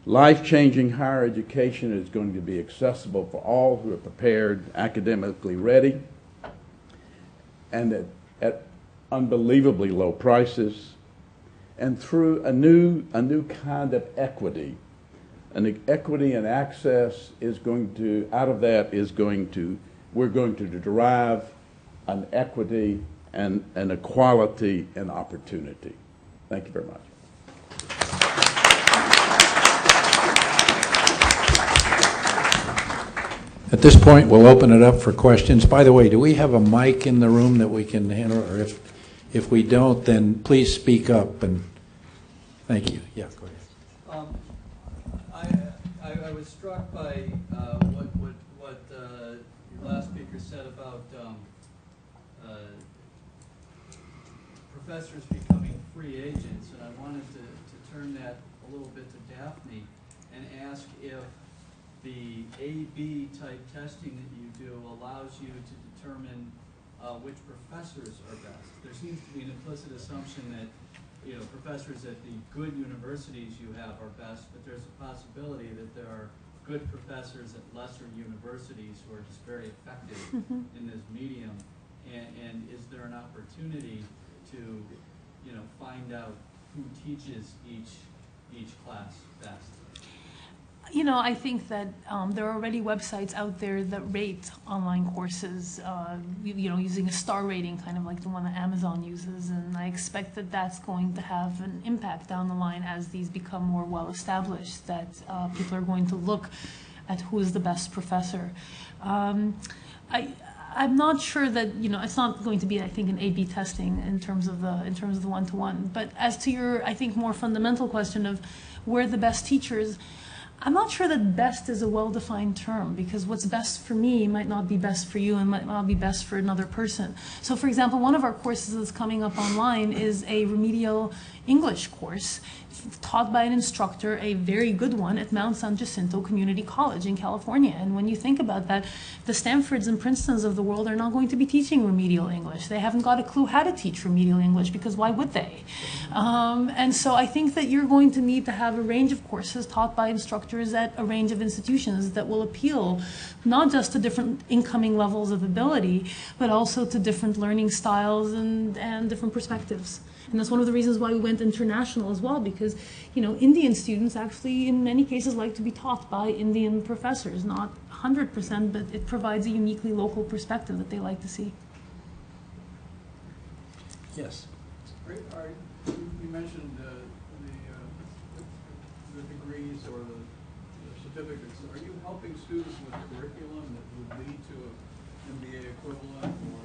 Life-changing higher education is going to be accessible for all who are prepared, academically ready, and at unbelievably low prices, and through a new kind of equity. And equity and access is going to, out of that is going to, we're going to derive an equity and an equality and opportunity. Thank you very much. At this point, we'll open it up for questions. By the way, do we have a mic in the room that we can handle? Or if we don't, then please speak up. And thank you. Yeah, go ahead. I was struck by what your last speaker said about professors becoming free agents, and I wanted to turn that a little bit to Daphne and ask if the A/B type testing that you do allows you to determine which professors are best. There seems to be an implicit assumption that professors at the good universities you have are best, but there's a possibility that there are good professors at lesser universities who are just very effective in this medium. And is there an opportunity to find out who teaches each class best? I think that there are already websites out there that rate online courses, using a star rating, kind of like the one that Amazon uses, and I expect that that's going to have an impact down the line as these become more well-established, that people are going to look at who is the best professor. I'm not sure that, it's not going to be, I think, an A/B testing in terms of the one-to-one, but as to your, I think, more fundamental question of where the best teachers, I'm not sure that best is a well-defined term, because what's best for me might not be best for you and might not be best for another person. So for example, one of our courses that's coming up online is a remedial English course taught by an instructor, a very good one, at Mount San Jacinto Community College in California. And when you think about that, the Stanfords and Princetons of the world are not going to be teaching remedial English. They haven't got a clue how to teach remedial English, because why would they? And so I think that you're going to need to have a range of courses taught by instructors at a range of institutions that will appeal not just to different incoming levels of ability, but also to different learning styles and different perspectives. And that's one of the reasons why we went international as well, because, you know, Indian students actually in many cases like to be taught by Indian professors, not 100%, but it provides a uniquely local perspective that they like to see. Yes. You mentioned the degrees or the certificates. Are you helping students with curriculum that would lead to an MBA equivalent or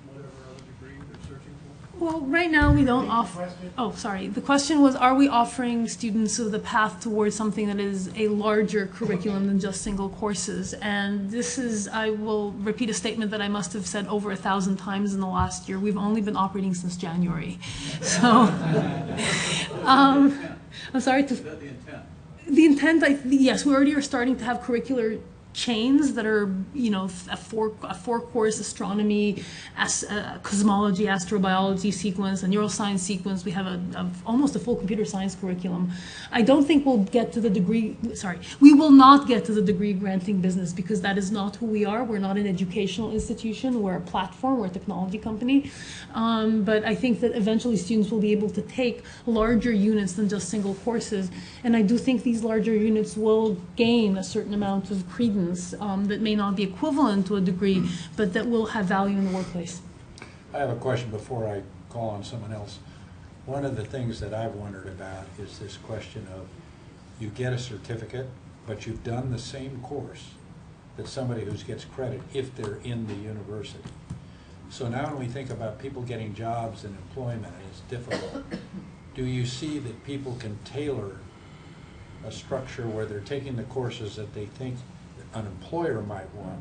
whatever other degree they're searching for? Well, right now we don't offer. Oh, sorry. The question was, are we offering students the path towards something that is a larger curriculum than just single courses? And this is, I will repeat a statement that I must have said over 1,000 times in the last year. We've only been operating since January. So, I'm sorry to. Is that the intent? The intent, yes, we already are starting to have curricular chains that are, you know, a four-course astronomy, cosmology, astrobiology sequence, a neuroscience sequence. We have almost a full computer science curriculum. I don't think we'll get to the degree, sorry, we will not get to the degree granting business, because that is not who we are. We're not an educational institution. We're a platform. We're a technology company. But I think that eventually students will be able to take larger units than just single courses. And I do think these larger units will gain a certain amount of credence that may not be equivalent to a degree, but that will have value in the workplace. I have a question before I call on someone else. One of the things that I've wondered about is this question of, you get a certificate, but you've done the same course that somebody who gets credit if they're in the university. So now when we think about people getting jobs and employment, it's difficult. Do you see that people can tailor a structure where they're taking the courses that they think an employer might want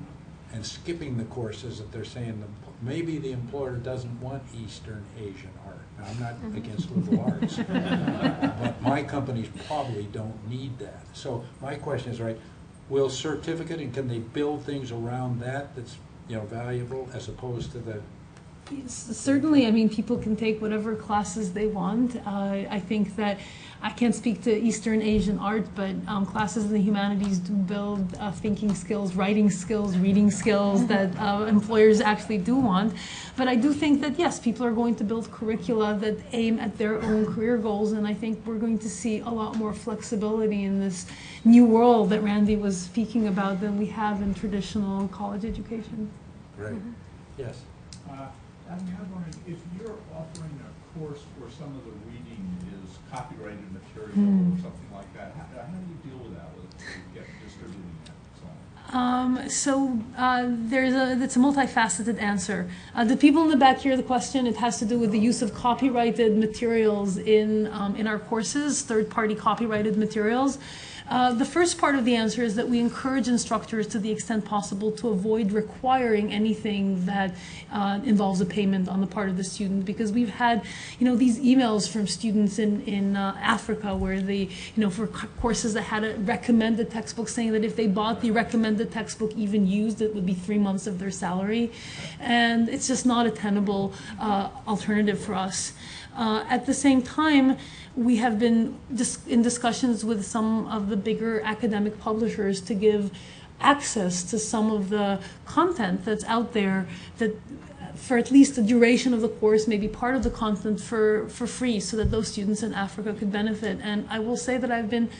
and skipping the courses that they're saying maybe the employer doesn't want Eastern Asian art? Now, I'm not against liberal arts, but my companies probably don't need that. So my question is, right, will certificate, and can they build things around that that's, you know, valuable as opposed to the... Certainly, I mean, people can take whatever classes they want. I think that I can't speak to Eastern Asian art, but classes in the humanities do build thinking skills, writing skills, reading skills that employers actually do want. But I do think that, yes, people are going to build curricula that aim at their own career goals, and I think we're going to see a lot more flexibility in this new world that Randy was speaking about than we have in traditional college education. Great. Yes. I'm wondering if you're offering a course where some of the reading is copyrighted material or something like that. How do you deal with that with distributing that and so on? It's a multifaceted answer. The people in the back hear the question. It has to do with the use of copyrighted materials in our courses, third-party copyrighted materials. The first part of the answer is that we encourage instructors to the extent possible to avoid requiring anything that involves a payment on the part of the student, because we've had, you know, these emails from students in Africa where they, you know, for courses that had a recommended textbook, saying that if they bought the recommended textbook even used, it would be 3 months of their salary, and it's just not a tenable alternative for us. At the same time, we have been in discussions with some of the bigger academic publishers to give access to some of the content that's out there that for at least the duration of the course, maybe part of the content for free, so that those students in Africa could benefit. And I will say that I've been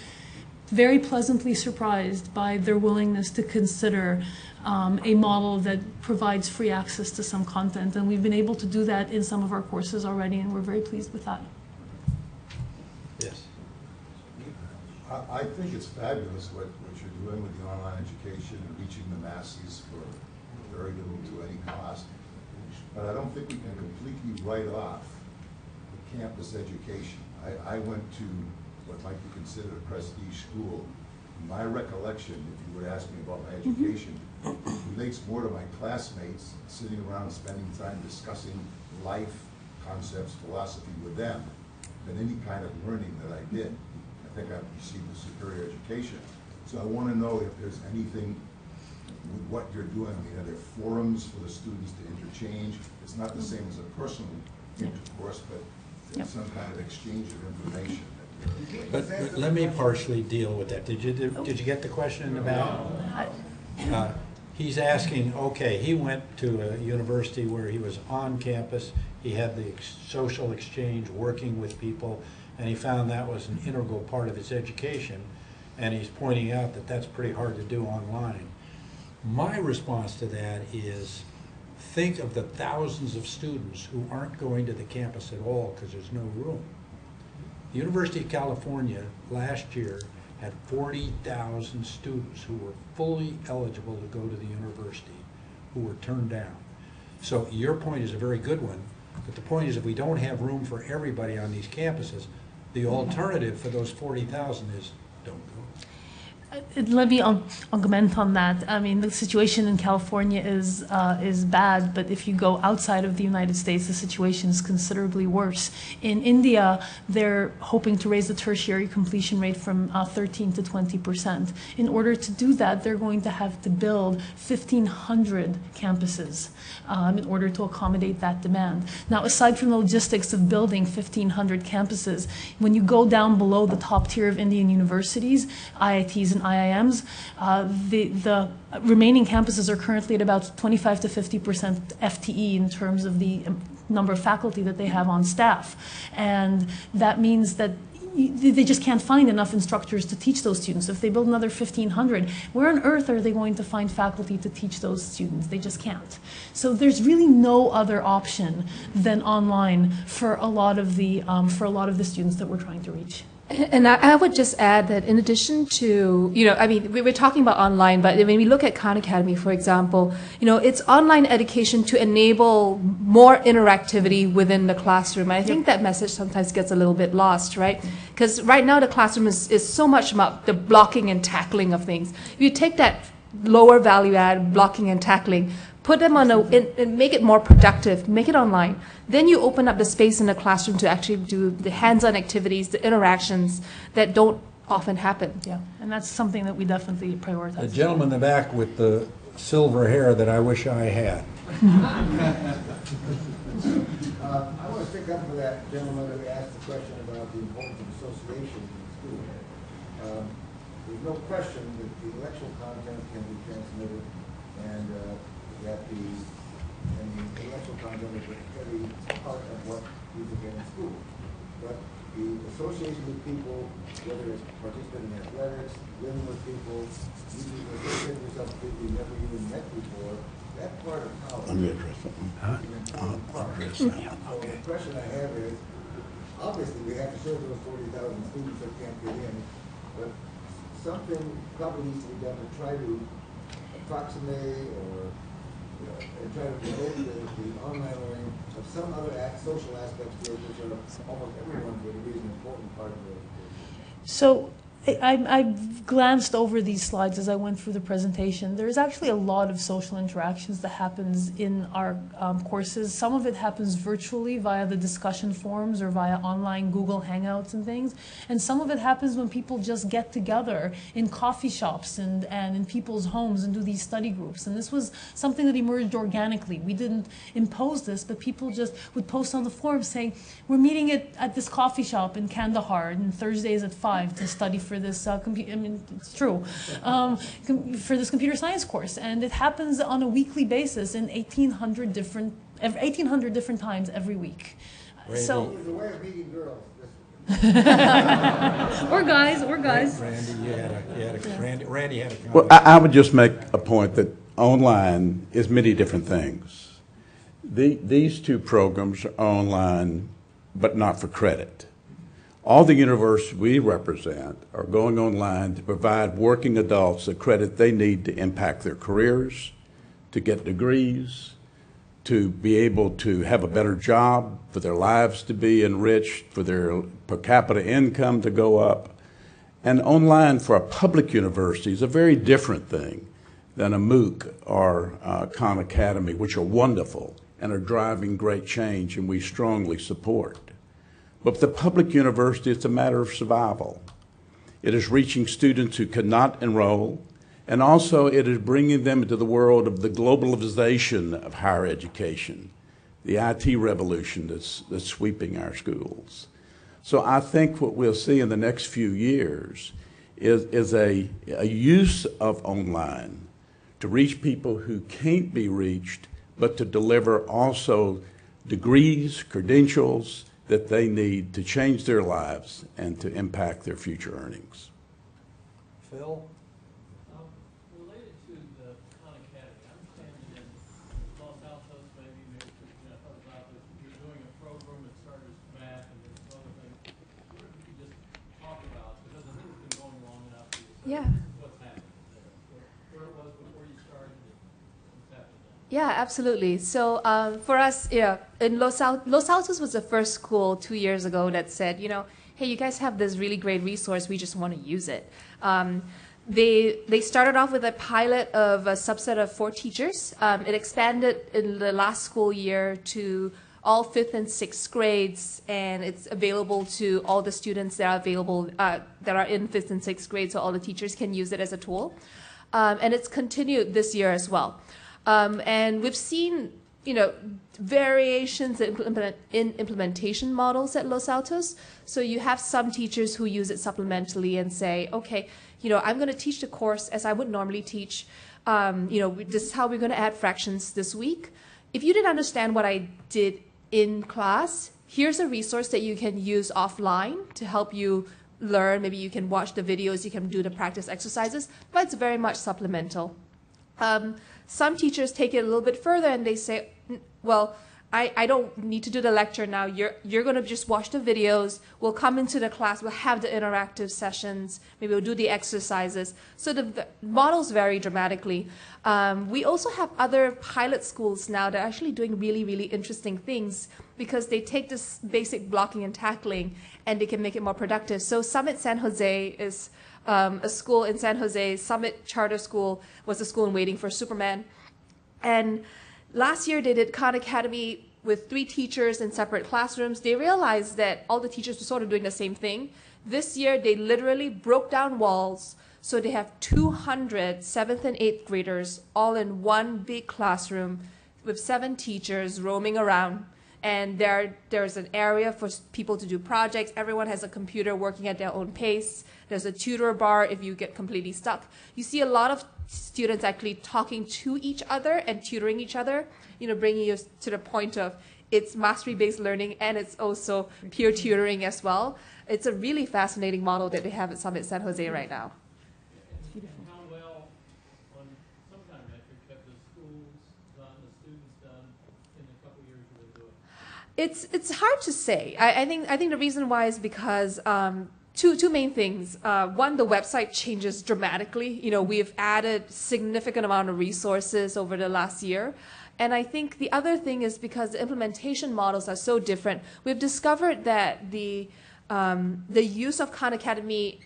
very pleasantly surprised by their willingness to consider a model that provides free access to some content. And we've been able to do that in some of our courses already, and we're very pleased with that. Yes. I think it's fabulous what you're doing with the online education and reaching the masses for very little to any cost. But I don't think we can completely write off the campus education. I went to what might be considered a prestige school. My recollection, if you would ask me about my education, relates more to my classmates sitting around spending time discussing life, concepts, philosophy with them than any kind of learning that I did. I think I've received a superior education. So I want to know if there's anything with what you're doing. I mean, are there forums for the students to interchange? It's not the same as a personal intercourse, but there's some kind of exchange of information. But let me partially deal with that. Did you get the question about? He's asking, okay, he went to a university where he was on campus, he had the social exchange, working with people, and he found that was an integral part of his education, and he's pointing out that that's pretty hard to do online. My response to that is, think of the thousands of students who aren't going to the campus at all because there's no room. The University of California last year had 40,000 students who were fully eligible to go to the university who were turned down. So your point is a very good one, but the point is if we don't have room for everybody on these campuses, the alternative for those 40,000 is don't go. Let me augment on that. I mean, the situation in California is bad, but if you go outside of the United States, the situation is considerably worse. In India, they're hoping to raise the tertiary completion rate from 13 to 20%. In order to do that, they're going to have to build 1,500 campuses in order to accommodate that demand. Now, aside from the logistics of building 1,500 campuses, when you go down below the top tier of Indian universities, IITs and IIMs, the remaining campuses are currently at about 25 to 50% FTE in terms of the number of faculty that they have on staff. And that means that they just can't find enough instructors to teach those students. If they build another 1,500, where on earth are they going to find faculty to teach those students? They just can't. So there's really no other option than online for a lot of the students that we're trying to reach. And I would just add that in addition to, I mean, we're talking about online, but when we look at Khan Academy, for example, it's online education to enable more interactivity within the classroom. And I think that message sometimes gets a little bit lost, right? Because right now the classroom is so much about the blocking and tackling of things. If you take that lower value add, blocking and tackling, put them on and make it more productive, make it online. Then you open up the space in the classroom to actually do the hands-on activities, the interactions that don't often happen. Yeah, and that's something that we definitely prioritize. The gentleman in the back with the silver hair that I wish I had. I want to pick up with that gentleman who asked the question about the importance of association in school. There's no question that the intellectual content can be transmitted and that the intellectual content is a heavy part of what people get in school. But the association with people, whether it's participating in athletics, living with people, you can associate yourself with people you've never even met before, that part of college. Let me address something. So the question I have is, obviously we have to serve those 40,000 students that can't get in, but something probably needs to be done to try to approximate or and try to relate the online learning of some other social aspects to it, which are almost everyone would agree is an important part of the education. So I glanced over these slides as I went through the presentation. There's actually a lot of social interactions that happens in our courses. Some of it happens virtually via the discussion forums or via online Google Hangouts and things. And some of it happens when people just get together in coffee shops and in people's homes and do these study groups. And this was something that emerged organically. We didn't impose this, but people just would post on the forum saying, we're meeting at this coffee shop in Kandahar and Thursdays at 5 to study for this it's true, for this computer science course, and it happens on a weekly basis in 1,800 different times every week. Randy. So It's a way of meeting girls. or guys. Randy had a comment. Well, I would just make a point that online is many different things. These two programs are online, but not for credit. All the universities we represent are going online to provide working adults the credit they need to impact their careers, to get degrees, to be able to have a better job, for their lives to be enriched, for their per capita income to go up. And online for a public university is a very different thing than a MOOC or Khan Academy, which are wonderful and are driving great change, and we strongly support. But for the public university, it's a matter of survival. It is reaching students who cannot enroll, and also it is bringing them into the world of the globalization of higher education, the IT revolution that's sweeping our schools. So I think what we'll see in the next few years is a use of online to reach people who can't be reached, but to deliver also degrees, credentials that they need to change their lives and to impact their future earnings. Phil? Related to the Khan Academy, I understand that in Los Altos, maybe other outlets, you're doing a program that started as math and there's some other things. What if you could just talk about, because I think it's been going long enough for you to say what's happened there, where it was before you started and what's happened now. Yeah, absolutely. So for us, in Los Altos was the first school 2 years ago that said, hey, you guys have this really great resource, we just want to use it. They started off with a pilot of a subset of 4 teachers. It expanded in the last school year to all 5th and 6th grades, and it's available to all the students that are available that are in 5th and 6th grade, so all the teachers can use it as a tool. And it's continued this year as well. And we've seen, variations in implementation models at Los Altos. So you have some teachers who use it supplementally and say, okay, I'm going to teach the course as I would normally teach. This is how we're going to add fractions this week. If you didn't understand what I did in class, here's a resource that you can use offline to help you learn. Maybe you can watch the videos, you can do the practice exercises, but it's very much supplemental. Some teachers take it a little bit further and they say, well, I don't need to do the lecture now. You're going to just watch the videos. We'll come into the class. We'll have the interactive sessions. Maybe we'll do the exercises. So the models vary dramatically. We also have other pilot schools now that are actually doing really, really interesting things because they take this basic blocking and tackling and they can make it more productive. So Summit San Jose is a school in San Jose. Summit Charter School was a school in waiting for Superman. And last year they did Khan Academy with 3 teachers in separate classrooms. They realized that all the teachers were sort of doing the same thing. This year they literally broke down walls, so they have 200 7th and 8th graders all in one big classroom with 7 teachers roaming around. And there's an area for people to do projects. Everyone has a computer working at their own pace. There's a tutor bar if you get completely stuck. You see a lot of students actually talking to each other and tutoring each other, bringing you to the point of it's mastery-based learning and it's also peer tutoring as well. It's a really fascinating model that they have at Summit San Jose right now. And how well, on some kind of metric, have the schools done, the students done in the couple years you've been doing it? It's hard to say. I think the reason why is because two main things. One, the website changes dramatically. We've added significant amount of resources over the last year. And I think the other thing is because the implementation models are so different. We've discovered that the use of Khan Academy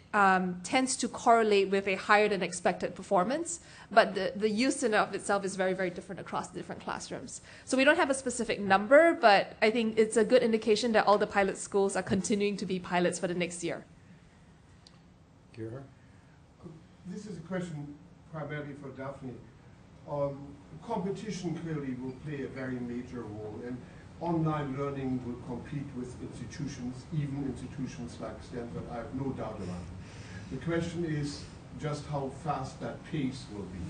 tends to correlate with a higher than expected performance, but the use in of itself is very, very different across the different classrooms. So we don't have a specific number, but I think it's a good indication that all the pilot schools are continuing to be pilots for the next year. This is a question primarily for Daphne. Competition clearly will play a very major role, and online learning will compete with institutions, even institutions like Stanford. I have no doubt about it. The question is just how fast that pace will be.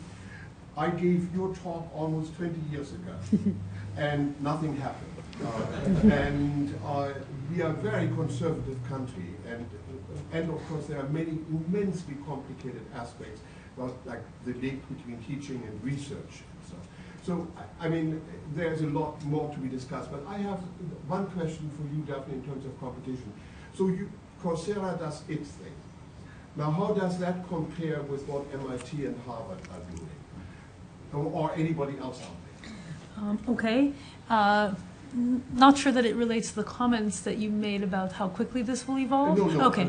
I gave your talk almost 20 years ago, and nothing happened. We are a very conservative country, and of course there are many immensely complicated aspects, like the link between teaching and research. So, I mean, there's a lot more to be discussed, but I have one question for you, Daphne, in terms of competition. So Coursera does its thing. Now, how does that compare with what MIT and Harvard are doing? Or anybody else out there? Okay. Not sure that it relates to the comments that you made about how quickly this will evolve. No, okay.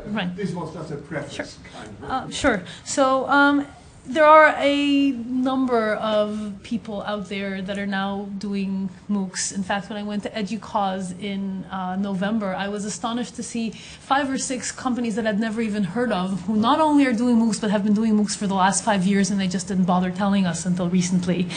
Right. This was just a preface. Sure. Kind of. Sure. So there are a number of people out there that are now doing MOOCs. In fact, when I went to EduCause in November, I was astonished to see 5 or 6 companies that I'd never even heard of, who not only are doing MOOCs, but have been doing MOOCs for the last 5 years, and they just didn't bother telling us until recently.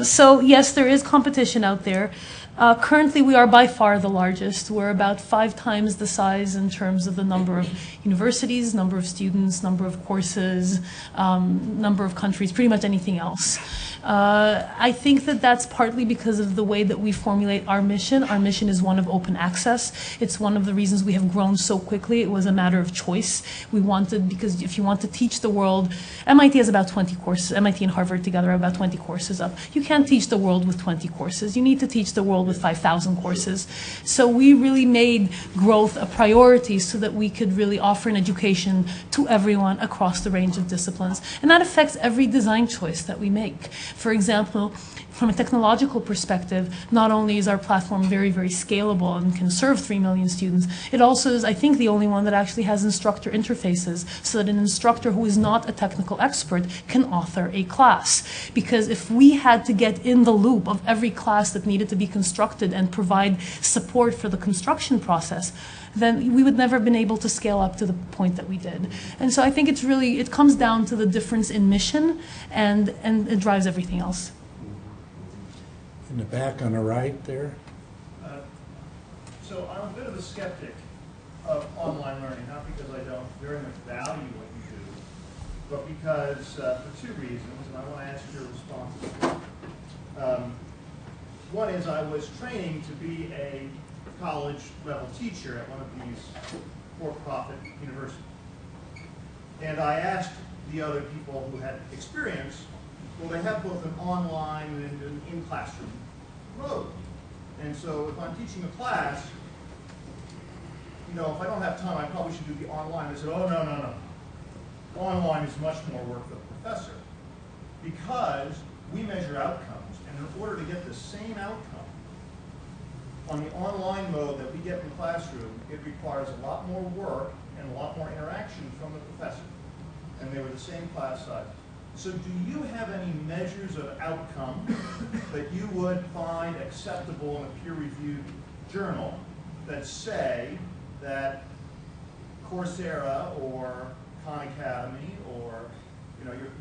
So yes, there is competition out there. Currently, we are by far the largest. We're about 5 times the size in terms of the number of universities, number of students, number of courses, number of countries, pretty much anything else. I think that that's partly because of the way that we formulate our mission. Our mission is one of open access. It's one of the reasons we have grown so quickly. It was a matter of choice. We wanted, because if you want to teach the world, MIT has about 20 courses. MIT and Harvard together are about 20 courses up. You can't teach the world with 20 courses. You need to teach the world with 5,000 courses. So we really made growth a priority so that we could really offer an education to everyone across the range of disciplines. And that affects every design choice that we make. For example, from a technological perspective, not only is our platform very, very scalable and can serve 3 million students, it also is, I think, the only one that actually has instructor interfaces, so that an instructor who is not a technical expert can author a class. Because if we had to get in the loop of every class that needed to be constructed and provide support for the construction process, then we would never have been able to scale up to the point that we did. And so I think it's really, it comes down to the difference in mission, and it drives everything else. In the back on the right there. So I'm a bit of a skeptic of online learning, not because I don't very much value what you do, but because, for 2 reasons, and I want to ask your responses. One is I was training to be a college-level teacher at one of these for-profit universities. And I asked the other people who had experience, well, they have both an online and an in-classroom mode. And so if I'm teaching a class, you know, if I don't have time, I probably should do the online. They said, oh, no. Online is much more work for the professor, because we measure outcomes. And in order to get the same outcome on the online mode that we get in the classroom, it requires a lot more work and a lot more interaction from the professor. And they were the same class size. So do you have any measures of outcome that you would find acceptable in a peer-reviewed journal that say that Coursera or Khan Academy or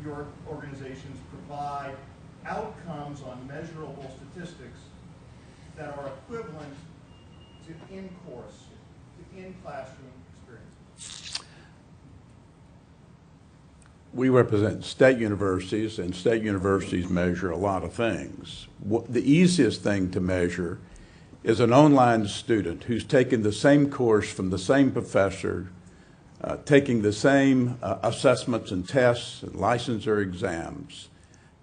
your organizations provide outcomes on measurable statistics that are equivalent to in-course, to in-classroom experience? We represent state universities, and state universities measure a lot of things. The easiest thing to measure is an online student who's taken the same course from the same professor, taking the same assessments and tests and licensure exams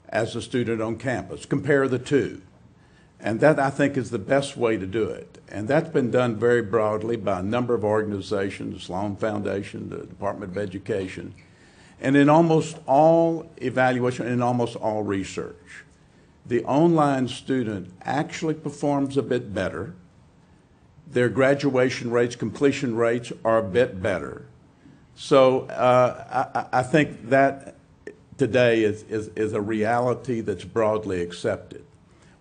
as a student on campus. Compare the two. And that, I think, is the best way to do it. And that's been done very broadly by a number of organizations, the Sloan Foundation, the Department of Education, and in almost all evaluation, in almost all research. The online student actually performs a bit better. Their graduation rates, completion rates are a bit better. So I think that today is a reality that's broadly accepted.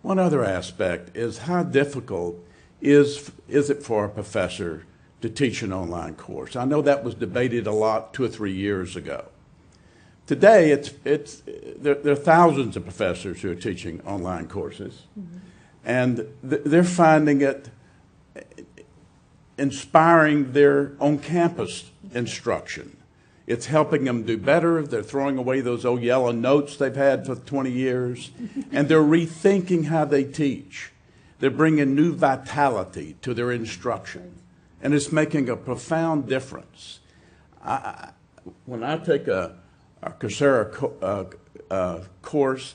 One other aspect is how difficult is it for a professor to teach an online course? I know that was debated a lot 2 or 3 years ago. Today, there are thousands of professors who are teaching online courses, and they're finding it inspiring their on-campus instruction. It's helping them do better. They're throwing away those old yellow notes they've had for 20 years, and they're rethinking how they teach. They're bringing new vitality to their instruction, and it's making a profound difference. When I take a Coursera course,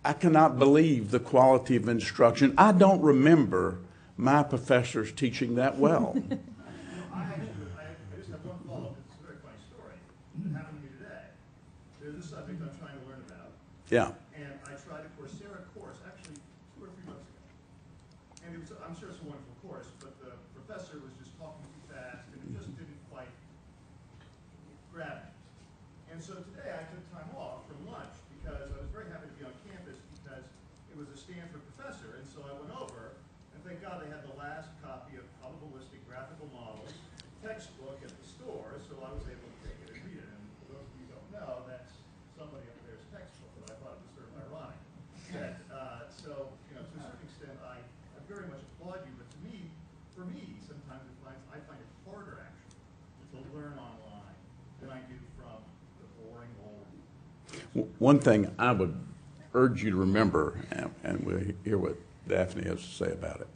I cannot believe the quality of instruction. I don't remember my professors teaching that well. I just have one follow-up. It's a very funny story that happened to me today. There's a subject I'm trying to learn about. Yeah. And I tried a Coursera I'm sure it's a wonderful course, but the professor was just talking too fast, and it just didn't quite grab me. And so today I took time off from lunch because I was very happy to be on campus because it was a Stanford professor, and so I went over, and thank God they had the last copy of Probabilistic Graphical Models textbook at the store, so I was able to take it and read it. And for those of you who don't know, that's somebody up there's textbook, but I thought it was sort of ironic. That, so, you know, to a certain extent, I very much applaud you, but for me, sometimes I find it harder, actually, to learn online than I do from the boring old. One thing I would urge you to remember, and we'll hear what Daphne has to say about it,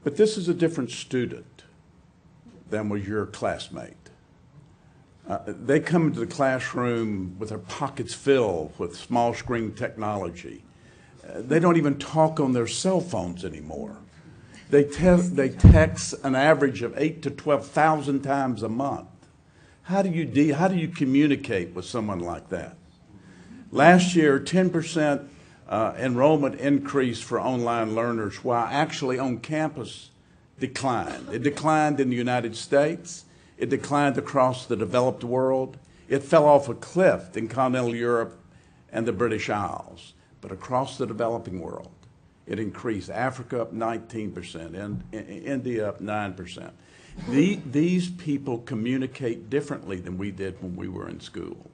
but this is a different student than was your classmate. They come into the classroom with their pockets filled with small screen technology. They don't even talk on their cell phones anymore. They text an average of 8,000 to 12,000 times a month. How do you communicate with someone like that? Last year, 10% enrollment increase for online learners, while actually on campus declined. It declined in the United States. It declined across the developed world. It fell off a cliff in continental Europe and the British Isles. But across the developing world, it increased. Africa up 19%, and India up 9%. These people communicate differently than we did when we were in school.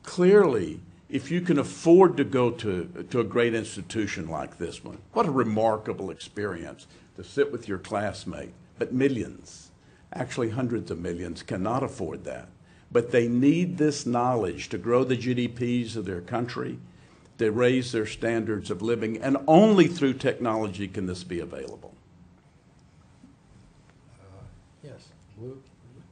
Clearly, if you can afford to go to a great institution like this one, what a remarkable experience to sit with your classmate. But millions, actually hundreds of millions, cannot afford that. But they need this knowledge to grow the GDPs of their country, to raise their standards of living, and only through technology can this be available. Yes. Blue?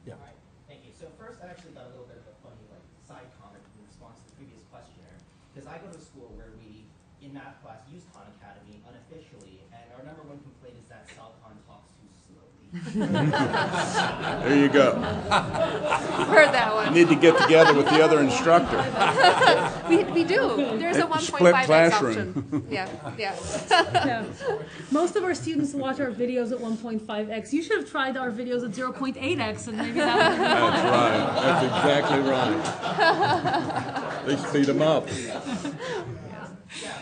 Yeah. All right, thank you. So first, I actually got a little bit of a funny side comment in response to the previous questioner, because I go to a school where we, in math class, use Khan Academy unofficially, and our number one complaint is that Salcon talks too slowly. There you go. Heard that one. You need to get together with the other instructor. We do. There's a 1.5x option. Yeah. Yeah. Most of our students watch our videos at 1.5x. You should have tried our videos at 0.8x, and maybe that would have been That's right. That's exactly right. They speed them up. Yeah,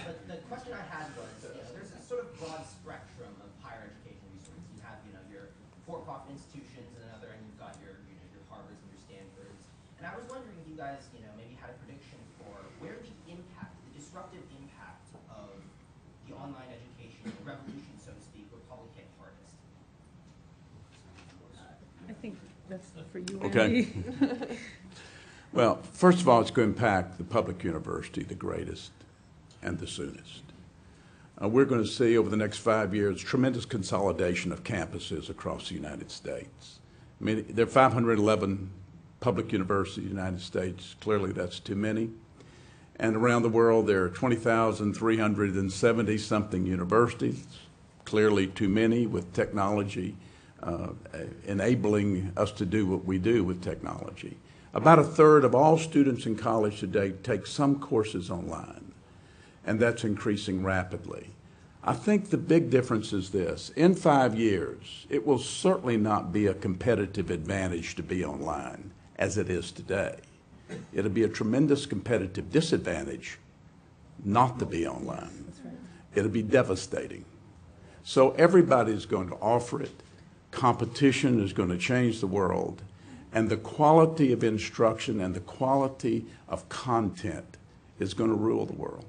but the question I had was, there's a sort of broad spectrum of higher education resources. You have, your for-profit institutions and another, and you've got your Harvards and your Stanfords. And I was wondering if you guys, maybe had a prediction for where the disruptive impact of the online education revolution, so to speak, would probably hit hardest. I think that's for you, Okay. Andy. Well, first of all, it's going to impact the public university the greatest and the soonest. We're going to see over the next 5 years tremendous consolidation of campuses across the United States. I mean, there are 511 public universities in the United States. Clearly, that's too many. And around the world, there are 20,370-something universities. Clearly, too many, with technology enabling us to do what we do with technology. About a third of all students in college today take some courses online, and that's increasing rapidly. I think the big difference is this. In 5 years, it will certainly not be a competitive advantage to be online as it is today. It'll be a tremendous competitive disadvantage not to be online. It'll be devastating. So everybody's going to offer it. Competition is going to change the world. And the quality of instruction and the quality of content is going to rule the world.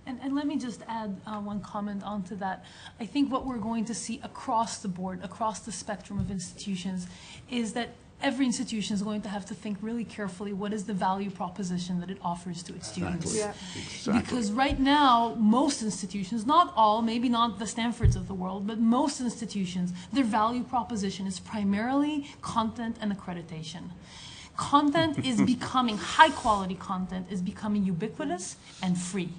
And let me just add one comment onto that. I think what we're going to see across the board, across the spectrum of institutions, is that every institution is going to have to think really carefully what is the value proposition that it offers to its students. Yeah. Exactly. Because right now, most institutions, not all, maybe not the Stanfords of the world, but most institutions, their value proposition is primarily content and accreditation. Content is becoming, high quality content is becoming ubiquitous and free.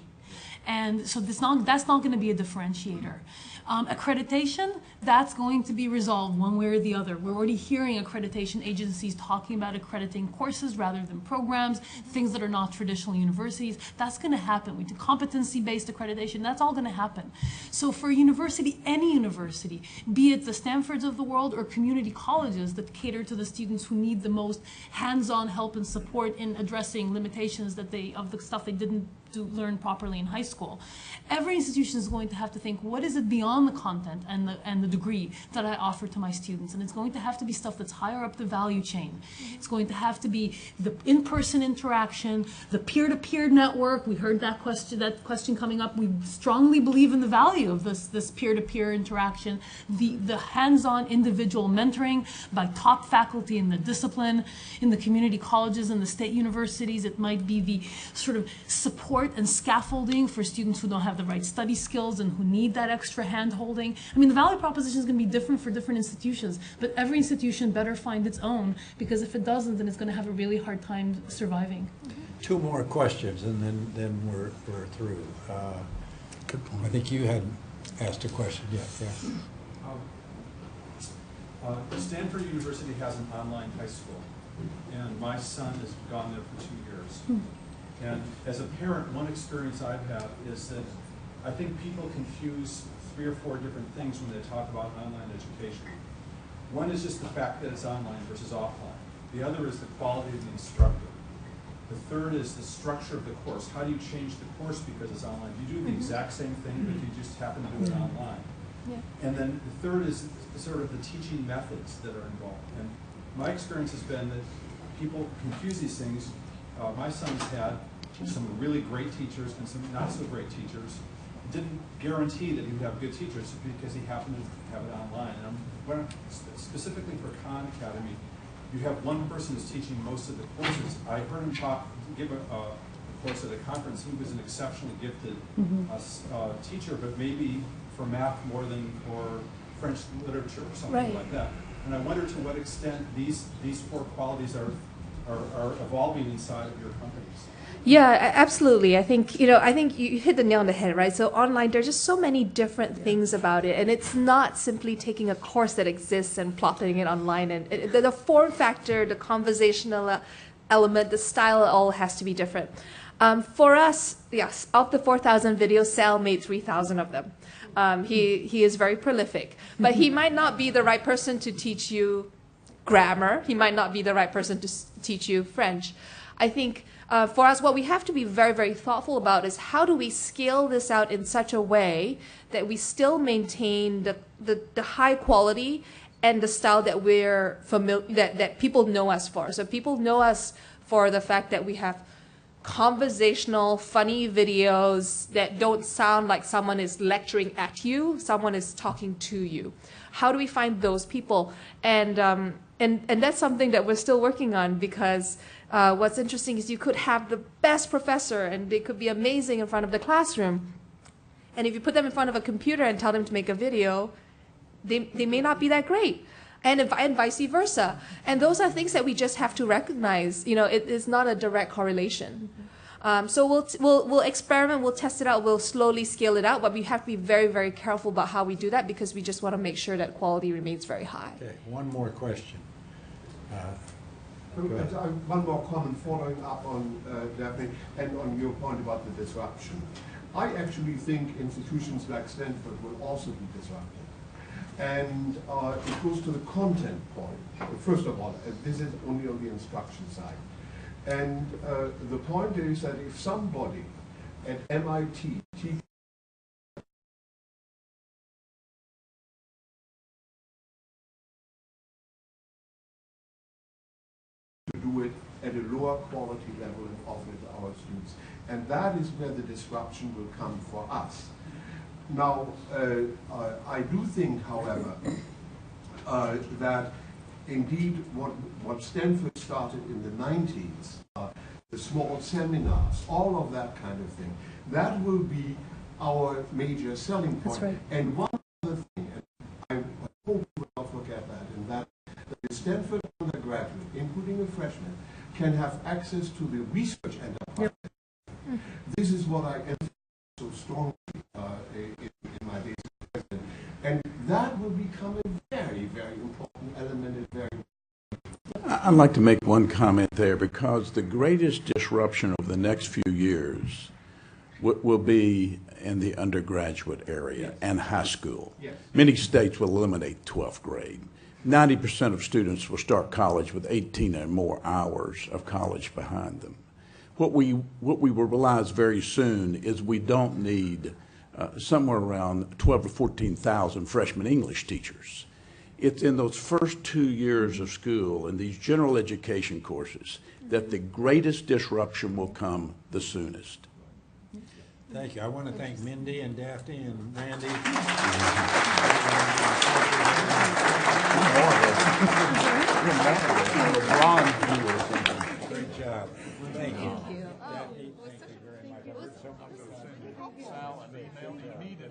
And so that's not going to be a differentiator. Accreditation, that's going to be resolved one way or the other. We're already hearing accreditation agencies talking about accrediting courses rather than programs, things that are not traditional universities. That's going to happen. We do competency-based accreditation. That's all going to happen. So for a university, any university, be it the Stanfords of the world or community colleges that cater to the students who need the most hands-on help and support in addressing limitations that of the stuff they didn't learn properly in high school. Every institution is going to have to think, what is it beyond the content and the degree that I offer to my students? And it's going to have to be stuff that's higher up the value chain. It's going to have to be the in-person interaction, the peer-to-peer network. We heard that question coming up. We strongly believe in the value of this peer-to-peer interaction, the hands-on individual mentoring by top faculty in the discipline, in the community colleges and the state universities. It might be the sort of support and scaffolding for students who don't have the right study skills and who need that extra hand-holding. I mean, the value proposition is going to be different for different institutions, but every institution better find its own, because if it doesn't, then it's going to have a really hard time surviving. Two more questions, and then we're through. Good point. I think you had asked a question. Yeah. Stanford University has an online high school, and my son has gone there for 2 years. And as a parent, one experience I've had is that I think people confuse 3 or 4 different things when they talk about online education. One is just the fact that it's online versus offline. The other is the quality of the instructor. The third is the structure of the course. How do you change the course because it's online? Do you do the exact same thing, but you just happen to do it online? Yeah. And then the third is sort of the teaching methods that are involved. And my experience has been that people confuse these things. My son's had some really great teachers and some not so great teachers. Didn't guarantee that he would have good teachers because he happened to have it online. And specifically for Khan Academy, you have one person who's teaching most of the courses. I heard him give a course at a conference. He was an exceptionally gifted teacher, but maybe for math more than for French literature or something like that. And I wonder to what extent these 4 qualities are evolving inside of your companies. Yeah, absolutely. I think you hit the nail on the head, right? So online, there's just so many different things about it, and it's not simply taking a course that exists and plotting it online. And the form factor, the conversational element, the style, all has to be different. For us, yes, of the 4,000 videos, Sal made 3,000 of them. He is very prolific, but he might not be the right person to teach you grammar. He might not be the right person to teach you French. I think for us, what we have to be very, very thoughtful about is how do we scale this out in such a way that we still maintain the high quality and the style that we're that people know us for. So people know us for the fact that we have conversational, funny videos that don't sound like someone is lecturing at you, someone is talking to you. How do we find those people? And that's something that we're still working on, because what's interesting is you could have the best professor and they could be amazing in front of the classroom. And if you put them in front of a computer and tell them to make a video, they may not be that great. And vice versa. And those are things that we just have to recognize. It is not a direct correlation. So we'll experiment, we'll test it out, we'll slowly scale it out, but we have to be very, very careful about how we do that, because we just want to make sure that quality remains very high. Okay, one more question. One more comment following up on Daphne and on your point about the disruption. I actually think institutions like Stanford will also be disrupted. And it goes to the content point. First of all, this is only on the instruction side. And the point is that if somebody at MIT teaches to do it at a lower quality level and offer it to our students. And that is where the disruption will come for us. Now, I do think, however, that indeed what Stanford started in the 90s, the small seminars, all of that kind of thing, that will be our major selling point. That's right. And one other thing, and I hope you will not forget that, and that the Stanford undergraduate, including a freshman, can have access to the research enterprise. Yep. This is what I emphasize so strongly in my days as president, that will become a very, very important element. I'd like to make one comment there, because the greatest disruption over the next few years will be in the undergraduate area and high school. Yes. Many states will eliminate 12th grade. 90% of students will start college with 18 or more hours of college behind them. What we will realize very soon is we don't need somewhere around 12 to 14,000 freshman English teachers. It's in those first 2 years of school, in these general education courses, that the greatest disruption will come the soonest. Thank you. I want to thank Mindy and Daphne and Randy. Great job. Thank you. Daphne, thank you very much. I've heard so much about Sal and the email you needed.